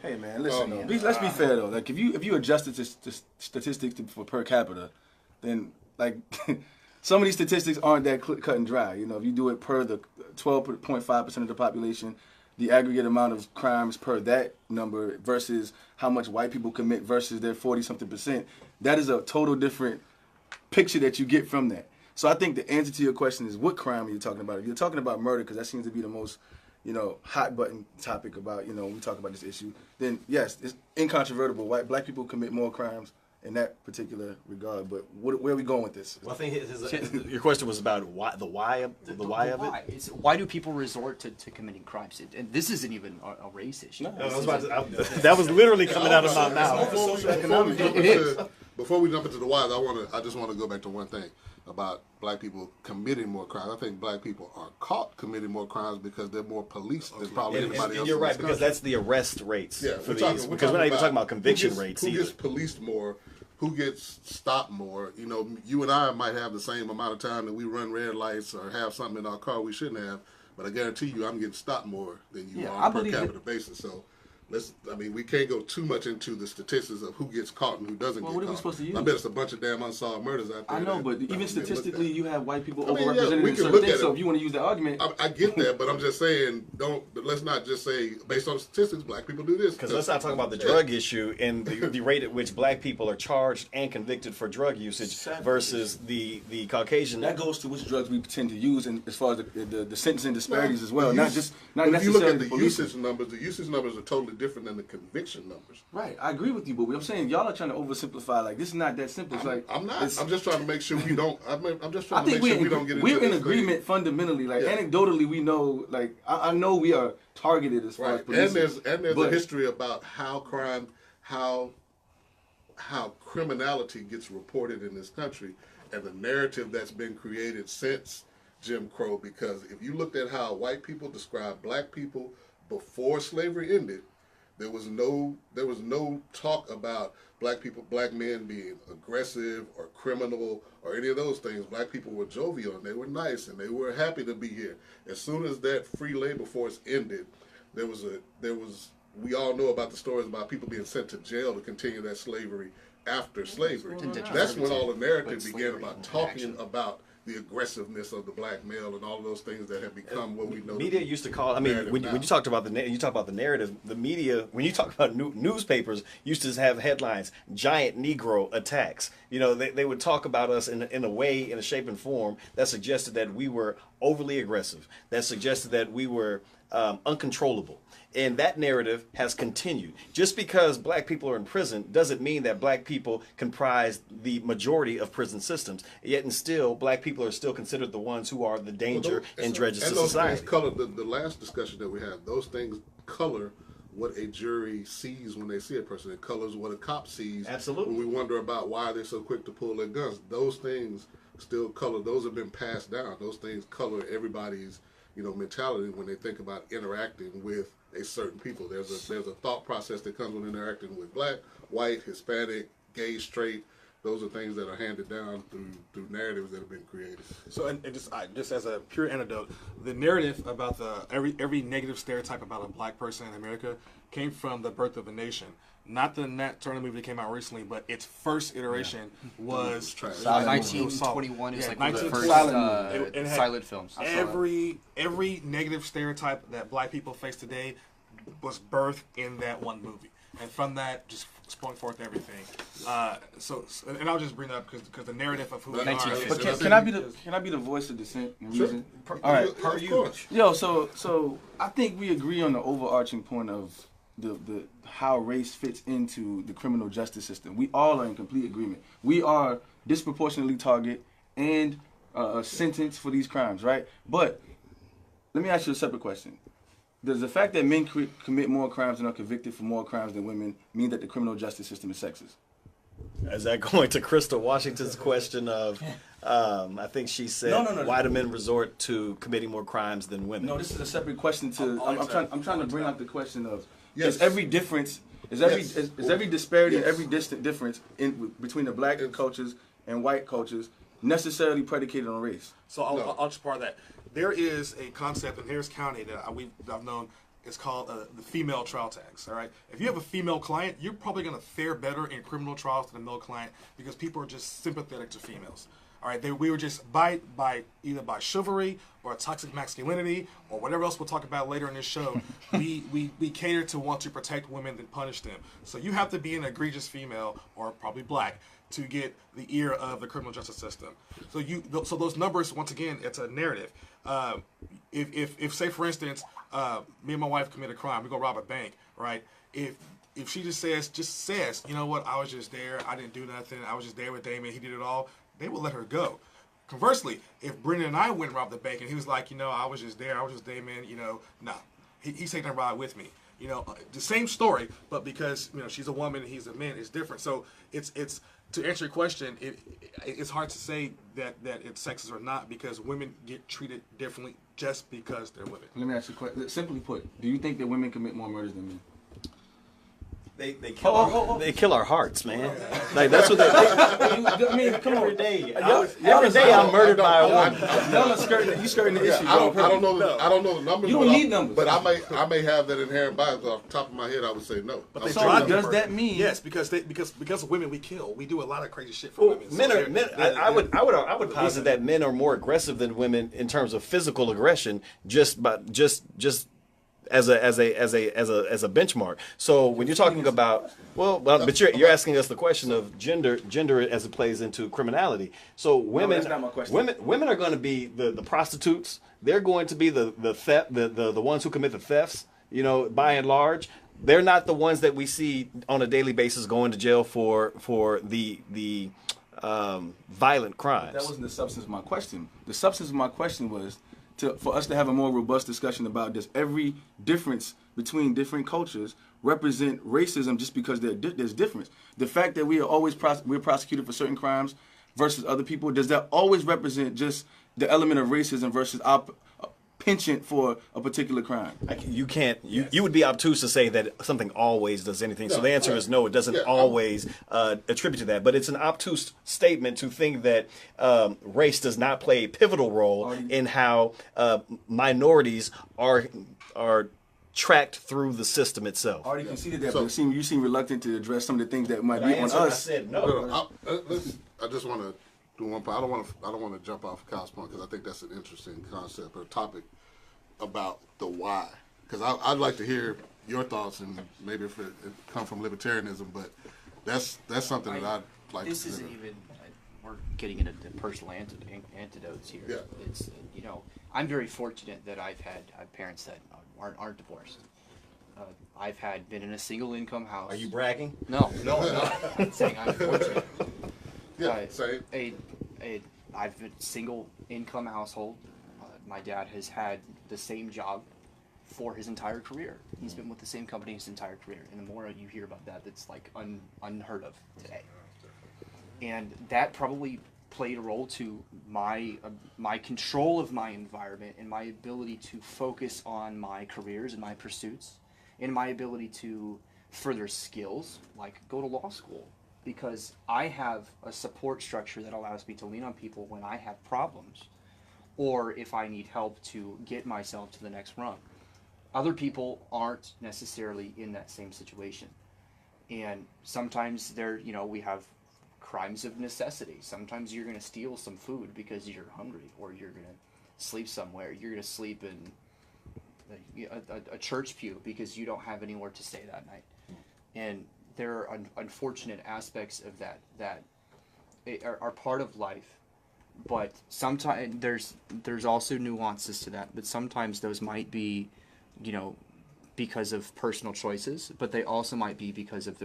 Hey man, listen. Let's be fair though. Like if you adjust it to statistics for per capita, then like some of these statistics aren't that cut and dry. You know, if you do it per the 12.5% of the population, the aggregate amount of crimes per that number versus how much white people commit versus their 40-something%, that is a total different picture that you get from that. So I think the answer to your question is, what crime are you talking about? If you're talking about murder, because that seems to be the most, hot button topic about, when we talk about this issue, then yes, it's incontrovertible. Black people commit more crimes in that particular regard. But where are we going with this? Well, I think your question was about the why of it. It's, why do people resort to committing crimes? And this isn't even a race issue. No, that was literally coming out of my mouth. Before we jump into the whys, I just want to go back to one thing about black people committing more crimes. I think black people are caught committing more crimes because they're more policed than probably anybody else. You're right, because that's the arrest rates for these. Because we're not even talking about conviction rates either. Who gets policed more? Who gets stopped more? You and I might have the same amount of time that we run red lights or have something in our car we shouldn't have, but I guarantee you I'm getting stopped more than you are on a per capita basis. So we can't go too much into the statistics of who gets caught and who doesn't get caught. What are we supposed to use? I bet it's a bunch of damn unsolved murders out there. I know, but even statistically, you have white people overrepresented in certain things. So if you want to use the argument, I get that, but I'm just saying, let's not just say based on statistics, black people do this. Because let's not talk about the drug issue and the rate at which black people are charged and convicted for drug usage versus the Caucasian. That goes to which drugs we tend to use, and as far as the sentencing disparities as well. Not necessarily. If you look at the usage numbers are totally different than the conviction numbers. Right, I agree with you, but I'm saying y'all are trying to oversimplify. Like, this is not that simple. It's like I'm not. I'm just trying to make sure we don't. I'm just trying to make sure we don't get into We're in agreement fundamentally. Like, anecdotally, we know. Like, I know we are targeted as far as policing. And there's a history about how criminality gets reported in this country, and the narrative that's been created since Jim Crow. Because if you looked at how white people described black people before slavery ended, there was no talk about black men being aggressive or criminal or any of those things. Black people were jovial and they were nice and they were happy to be here. As soon as that free labor force ended, we all know about the stories about people being sent to jail to continue that slavery after slavery. That's when all the narrative began about talking about the aggressiveness of the black male and all of those things that have become what we know. Media used to call. I mean, when you talked about the narrative, the media. When you talk about newspapers, used to have headlines: "Giant Negro attacks." They would talk about us in a way, in a shape and form that suggested that we were overly aggressive. That suggested that we were uncontrollable. And that narrative has continued. Just because black people are in prison doesn't mean that black people comprise the majority of prison systems. Yet and still, black people are still considered the ones who are the danger and dredges to society. Things color the last discussion that we had. Those things color what a jury sees when they see a person. It colors what a cop sees. Absolutely. When we wonder about why they're so quick to pull their guns. Those things still color. Those have been passed down. Those things color everybody's mentality when they think about interacting with a certain people. There's a thought process that comes with interacting with black, white, Hispanic, gay, straight. Those are things that are handed down through narratives that have been created. So, and just as a pure anecdote, the narrative about every negative stereotype about a black person in America came from The Birth of a Nation. Not the Nat Turner movie that came out recently, but its first iteration was 1921. It was like one of the first silent films. Every negative stereotype that black people face today was birthed in that one movie. And from that, just spelling forth everything. And I'll just bring that up because the narrative of who we Thank are. you. is- But is- can I be the voice of dissent and Sure. reason? All right. Of course. Yo, so I think we agree on the overarching point of the how race fits into the criminal justice system. We all are in complete agreement. We are disproportionately target and sentenced for these crimes, right? But let me ask you a separate question. Does the fact that men commit more crimes and are convicted for more crimes than women mean that the criminal justice system is sexist? Is that going to Crystal Washington's question of, I think she said, No. why do men resort to committing more crimes than women? No, this is a separate question to. I'm trying to bring up the question of Yes. is every difference, is every disparity, and every distant difference between the black cultures and white cultures necessarily predicated on race? So I'll just part of that. There is a concept in Harris County that I've known. It's called the female trial tax. All right. If you have a female client, you're probably going to fare better in criminal trials than a male client because people are just sympathetic to females. All right. We were just by either by chivalry or toxic masculinity or whatever else we'll talk about later in this show. we cater to want to protect women than punish them. So you have to be an egregious female or probably black to get the ear of the criminal justice system. So those numbers, once again, it's a narrative. If say for instance, me and my wife commit a crime, we go rob a bank, right? If she just says, you know what, I was just there, I didn't do nothing, I was just there with Damon, he did it all, they will let her go. Conversely, if Brendan and I went and robbed the bank and he was like, I was just there, I was just Damon, nah, he's taking a ride with me. The same story, but because she's a woman and he's a man, it's different. So it's to answer your question, it's hard to say that it's sexist or not because women get treated differently just because they're women. Let me ask you a question. Simply put, do you think that women commit more murders than men? They kill our hearts, man. Like that's what they. I mean, come on. Every day I'm murdered by a woman. Y'all are skirting the issue. I don't know the numbers. You don't need numbers. But I may have that inherent bias. Off the top of my head, I would say no. But they So drive does them. that mean? Yes, because of women we kill. We do a lot of crazy shit for women. I would posit that men are more aggressive than women in terms of physical aggression, just as a benchmark. So when you're talking about but you're asking us the question of gender as it plays into criminality. So women, that's not my question. women are going to be the prostitutes. They're going to be the theft, the ones who commit the thefts. By and large, they're not the ones that we see on a daily basis going to jail for the violent crimes. That wasn't the substance of my question. The substance of my question was for us to have a more robust discussion about does every difference between different cultures represent racism just because there's difference. The fact that we are always we're prosecuted for certain crimes versus other people, does that always represent just the element of racism versus our penchant for a particular crime? You can't. You would be obtuse to say that something always does anything. So the answer is no. It doesn't always attribute to that. But it's an obtuse statement to think that race does not play a pivotal role in how minorities are tracked through the system itself. I already conceded that, but you seem reluctant to address some of the things that might be on us. I said no. I just want to do one point. I don't want to jump off Kyle's point because I think that's an interesting concept or topic about the why. Because I'd like to hear your thoughts and maybe if it come from libertarianism, but that's something that I'd like to. This isn't even. We're getting into personal antidotes here. Yeah. It's I'm very fortunate that I've had parents that aren't divorced. I've been in a single income house. Are you bragging? No. I'm saying I'm fortunate. Yeah, same. I've been a single income household. My dad has had the same job for his entire career. He's been with the same company his entire career. And the more you hear about that, that's like unheard of today. And that probably played a role to my control of my environment and my ability to focus on my careers and my pursuits and my ability to further skills like go to law school. Because I have a support structure that allows me to lean on people when I have problems or if I need help to get myself to the next rung. Other people aren't necessarily in that same situation. And sometimes we have crimes of necessity. Sometimes you're going to steal some food because you're hungry or you're going to sleep somewhere. You're going to sleep in a church pew because you don't have anywhere to stay that night. And there are unfortunate aspects of that are part of life, but sometimes there's also nuances to that. But sometimes those might be, because of personal choices, but they also might be because of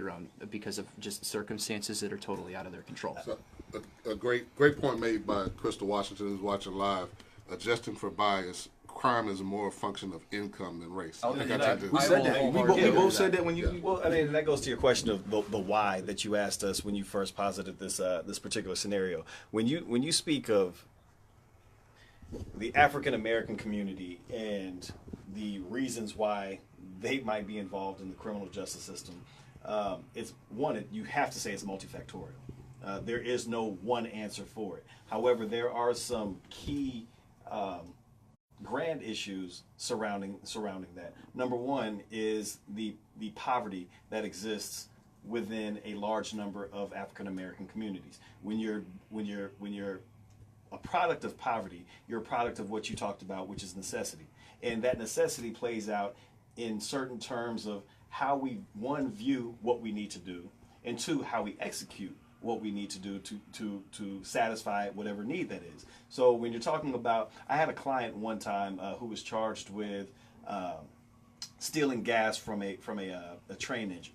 just circumstances that are totally out of their control. So, a great point made by Crystal Washington, who's watching live. Adjusting for bias, crime is more a function of income than race. Oh, I think yeah, I tend to- Who said that? We both said that when you. Yeah. Well, I mean, that goes to your question of the why that you asked us when you first posited this particular scenario. When you speak of the African American community and the reasons why they might be involved in the criminal justice system, you have to say it's multifactorial. There is no one answer for it. However, there are some key grand issues surrounding that. Number one is the poverty that exists within a large number of African American communities. When you're a product of poverty, you're a product of what you talked about, which is necessity, and that necessity plays out in certain terms of how we, one, view what we need to do, and two, how we execute what we need to do to satisfy whatever need that is. So when you're talking about, I had a client one time who was charged with stealing gas from a train engine.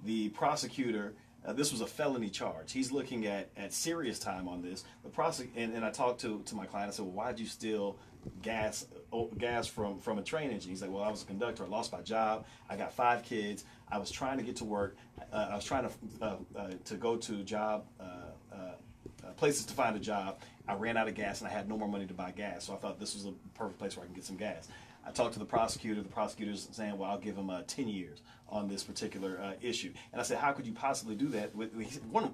The prosecutor, this was a felony charge. He's looking at serious time on this. And I talked to my client. I said, well, why'd you steal gas from a train engine? He's like, well, I was a conductor. I lost my job. I got 5 kids. I was trying to get to work. I was trying to go to job places to find a job. I ran out of gas and I had no more money to buy gas. So I thought this was a perfect place where I can get some gas. I talked to the prosecutor. The prosecutor's saying, well, I'll give him 10 years on this particular issue. And I said, how could you possibly do that?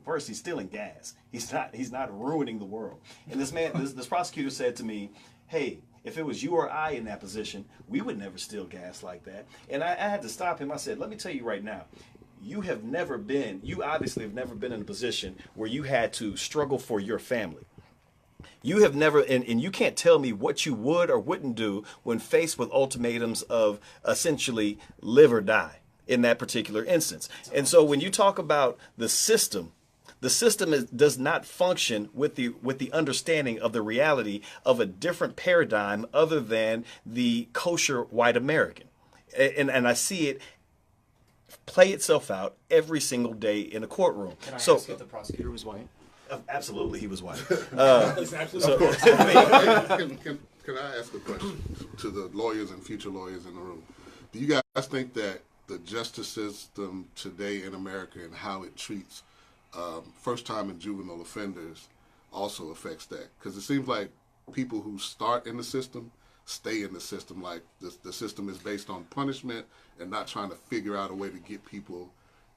First, he's stealing gas. He's not ruining the world. And this prosecutor said to me, hey, if it was you or I in that position, we would never steal gas like that. And I had to stop him. I said, let me tell you right now, you obviously have never been in a position where you had to struggle for your family. You have never, and you can't tell me what you would or wouldn't do when faced with ultimatums of essentially live or die in that particular instance. And so when you talk about the system does not function with the understanding of the reality of a different paradigm other than the kosher white American. And I see it play itself out every single day in a courtroom. Can I ask if the prosecutor was white? Absolutely, he was white. Can I ask a question to the lawyers and future lawyers in the room? Do you guys think that the justice system today in America and how it treats first-time and juvenile offenders also affects that? Because it seems like people who start in the system stay in the system. Like the system is based on punishment and not trying to figure out a way to get people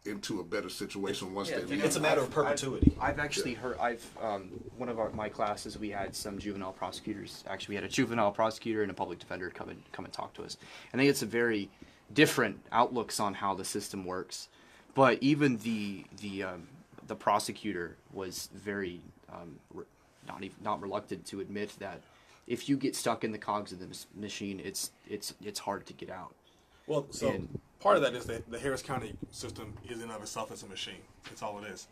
into a better situation once they leave. It's a matter of perpetuity. I've actually heard. One of my classes, we had some juvenile prosecutors. Actually, we had a juvenile prosecutor and a public defender come and talk to us. I think it's a very different outlooks on how the system works. But even the prosecutor was very not reluctant to admit that if you get stuck in the cogs of the machine, it's hard to get out. Well, so part of that is that the Harris County system is in and of itself as a machine. It's all it is.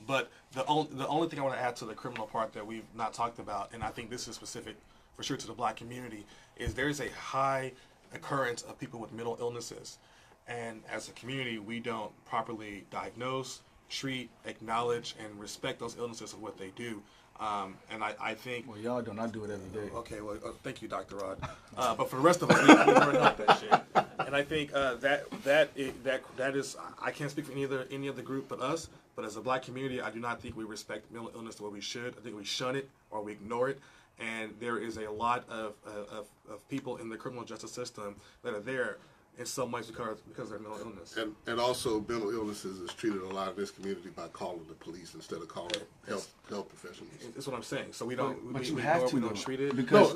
But the only thing I want to add to the criminal part that we've not talked about, and I think this is specific for sure to the black community, is there's a high occurrence of people with mental illnesses. And as a community, we don't properly diagnose, treat, acknowledge, and respect those illnesses of what they do. And I think... Well, y'all don't. I do it every day. Okay, well, thank you, Dr. Rod. But for the rest of us, we never know that shit. And I think that is... I can't speak for any other group but us, but as a black community, I do not think we respect mental illness the way we should. I think we shun it or we ignore it. And there is a lot of people in the criminal justice system that are there in some ways because of their mental illness. And also mental illnesses is treated a lot in this community by calling the police instead of calling health professionals. That's what I'm saying. So we don't. But we you have to. We don't treat it because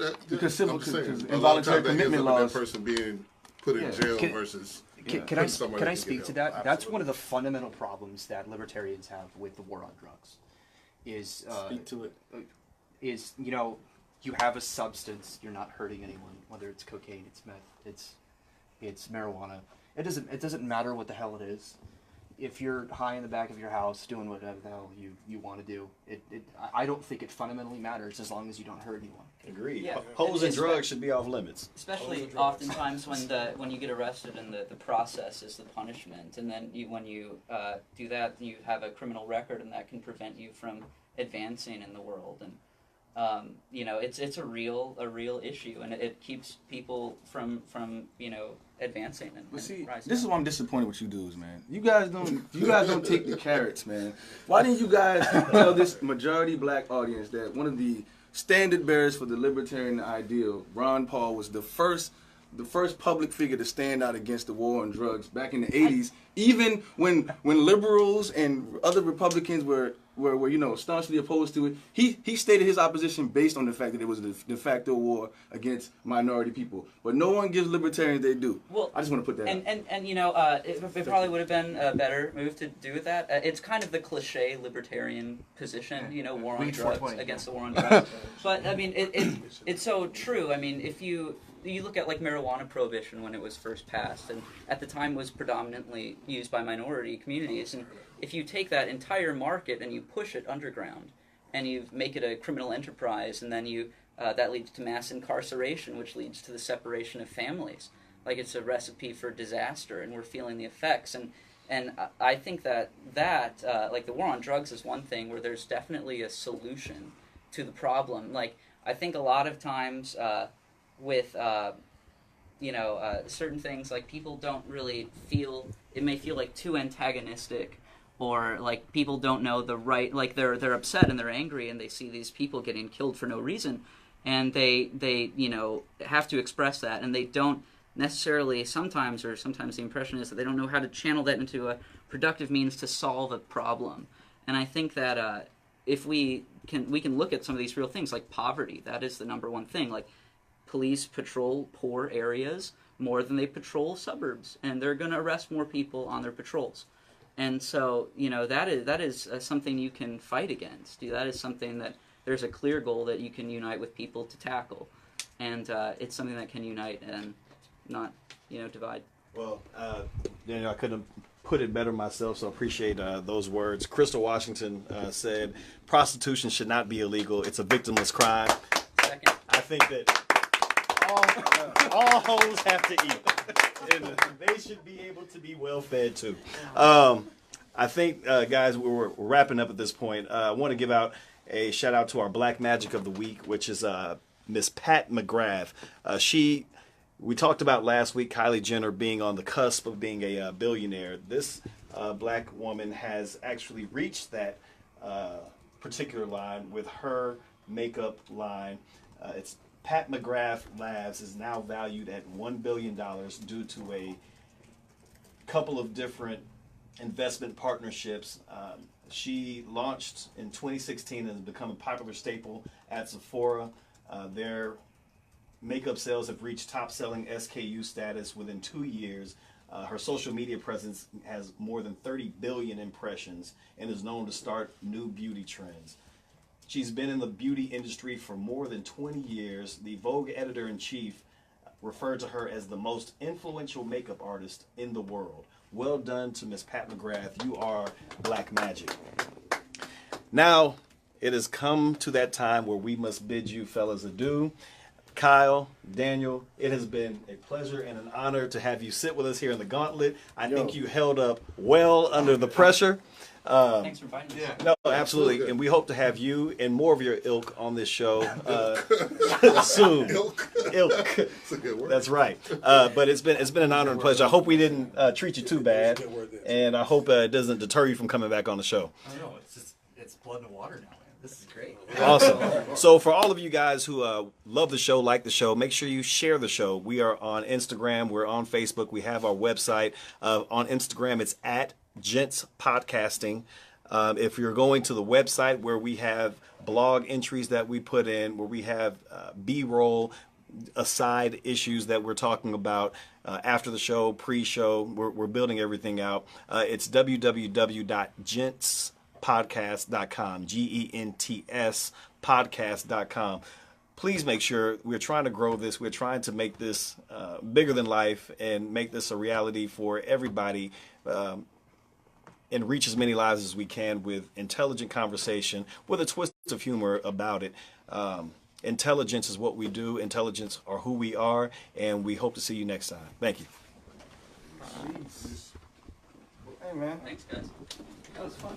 involuntary commitment laws. That person being put in jail versus. Can I speak to that? Absolutely. That's one of the fundamental problems that libertarians have with the war on drugs. Speak to it. Is you have a substance, you're not hurting anyone, whether it's cocaine, it's meth, it's marijuana. It doesn't matter what the hell it is. if you're high in the back of your house doing whatever the hell you want to do, I don't think it fundamentally matters as long as you don't hurt anyone. Agreed. Yeah. Hoes and drugs should be off limits. Especially oftentimes when you get arrested and the process is the punishment, and then when you do that, you have a criminal record, and that can prevent you from advancing in the world. And it's a real issue, and it keeps people from advancing and See, rising. this is why I'm disappointed with you dudes, man. You guys don't take the carrots, man. Why didn't you guys tell this majority black audience that one of the standard bearers for the libertarian ideal, Ron Paul, was the first public figure to stand out against the war on drugs back in the 80s, even when liberals and other Republicans were staunchly opposed to it. He stated his opposition based on the fact that it was a de facto war against minority people. But no one gives libertarians their due. Well, I just want to put that out. And it probably would have been a better move to do with that. It's kind of the cliche libertarian position, war on drugs against the war on drugs. But I mean, it's so true. I mean, if you look at like marijuana prohibition when it was first passed, and at the time was predominantly used by minority communities, and if you take that entire market and you push it underground, and you make it a criminal enterprise, and then that leads to mass incarceration, which leads to the separation of families. Like, it's a recipe for disaster, and we're feeling the effects. And I think that like the war on drugs is one thing where there's definitely a solution to the problem. Like, I think a lot of times with certain things, like, people don't really feel, it may feel like too antagonistic, or like people don't know the right, like they're upset and they're angry and they see these people getting killed for no reason, and they have to express that, and they don't necessarily sometimes the impression is that they don't know how to channel that into a productive means to solve a problem. And I think that if we can look at some of these real things, like poverty, that is the number one thing. Like, police patrol poor areas more than they patrol suburbs, and they're going to arrest more people on their patrols. And so, that is something you can fight against. That is something that there's a clear goal that you can unite with people to tackle. And it's something that can unite and not, divide. Well, I couldn't put it better myself, so appreciate those words. Crystal Washington said, prostitution should not be illegal. It's a victimless crime. Second. I think that all hoes have to eat, and they should be able to be well fed too. I think, guys, we're wrapping up at this point. I want to give out a shout out to our Black Magic of the Week, which is Miss Pat McGrath. We talked about last week Kylie Jenner being on the cusp of being a billionaire. This black woman has actually reached that particular line with her makeup line. It's Pat McGrath Labs is now valued at $1 billion due to a couple of different investment partnerships. She launched in 2016 and has become a popular staple at Sephora. Their makeup sales have reached top-selling SKU status within 2 years. Her social media presence has more than 30 billion impressions and is known to start new beauty trends. She's been in the beauty industry for more than 20 years. The Vogue editor-in-chief referred to her as the most influential makeup artist in the world. Well done to Miss Pat McGrath. You are Black Magic. Now, it has come to that time where we must bid you fellas adieu. Kyle, Daniel, it has been a pleasure and an honor to have you sit with us here in the Gauntlet. I think you held up well under the pressure. Thanks for inviting us. No, absolutely, and we hope to have you and more of your ilk on this show soon. Ilk. That's a good word. That's right. But it's been an honor and pleasure. I hope we didn't treat you too bad, and I hope it doesn't deter you from coming back on the show. I don't know. It's blood and water now, man. This is great. Awesome. So for all of you guys who love the show, like the show, make sure you share the show. We are on Instagram. We're on Facebook. We have our website. On Instagram, it's at Gents Podcasting. If you're going to the website where we have blog entries that we put in, where we have B-roll, aside issues that we're talking about after the show, pre-show, we're building everything out. It's www.gentspodcast.com, GENTS podcast.com. Please make sure, we're trying to grow this. We're trying to make this bigger than life and make this a reality for everybody. and reach as many lives as we can with intelligent conversation, with a twist of humor about it. Intelligence is what we do. Intelligence are who we are, and we hope to see you next time. Thank you. Jeez. Hey, man. Thanks, guys. That was fun.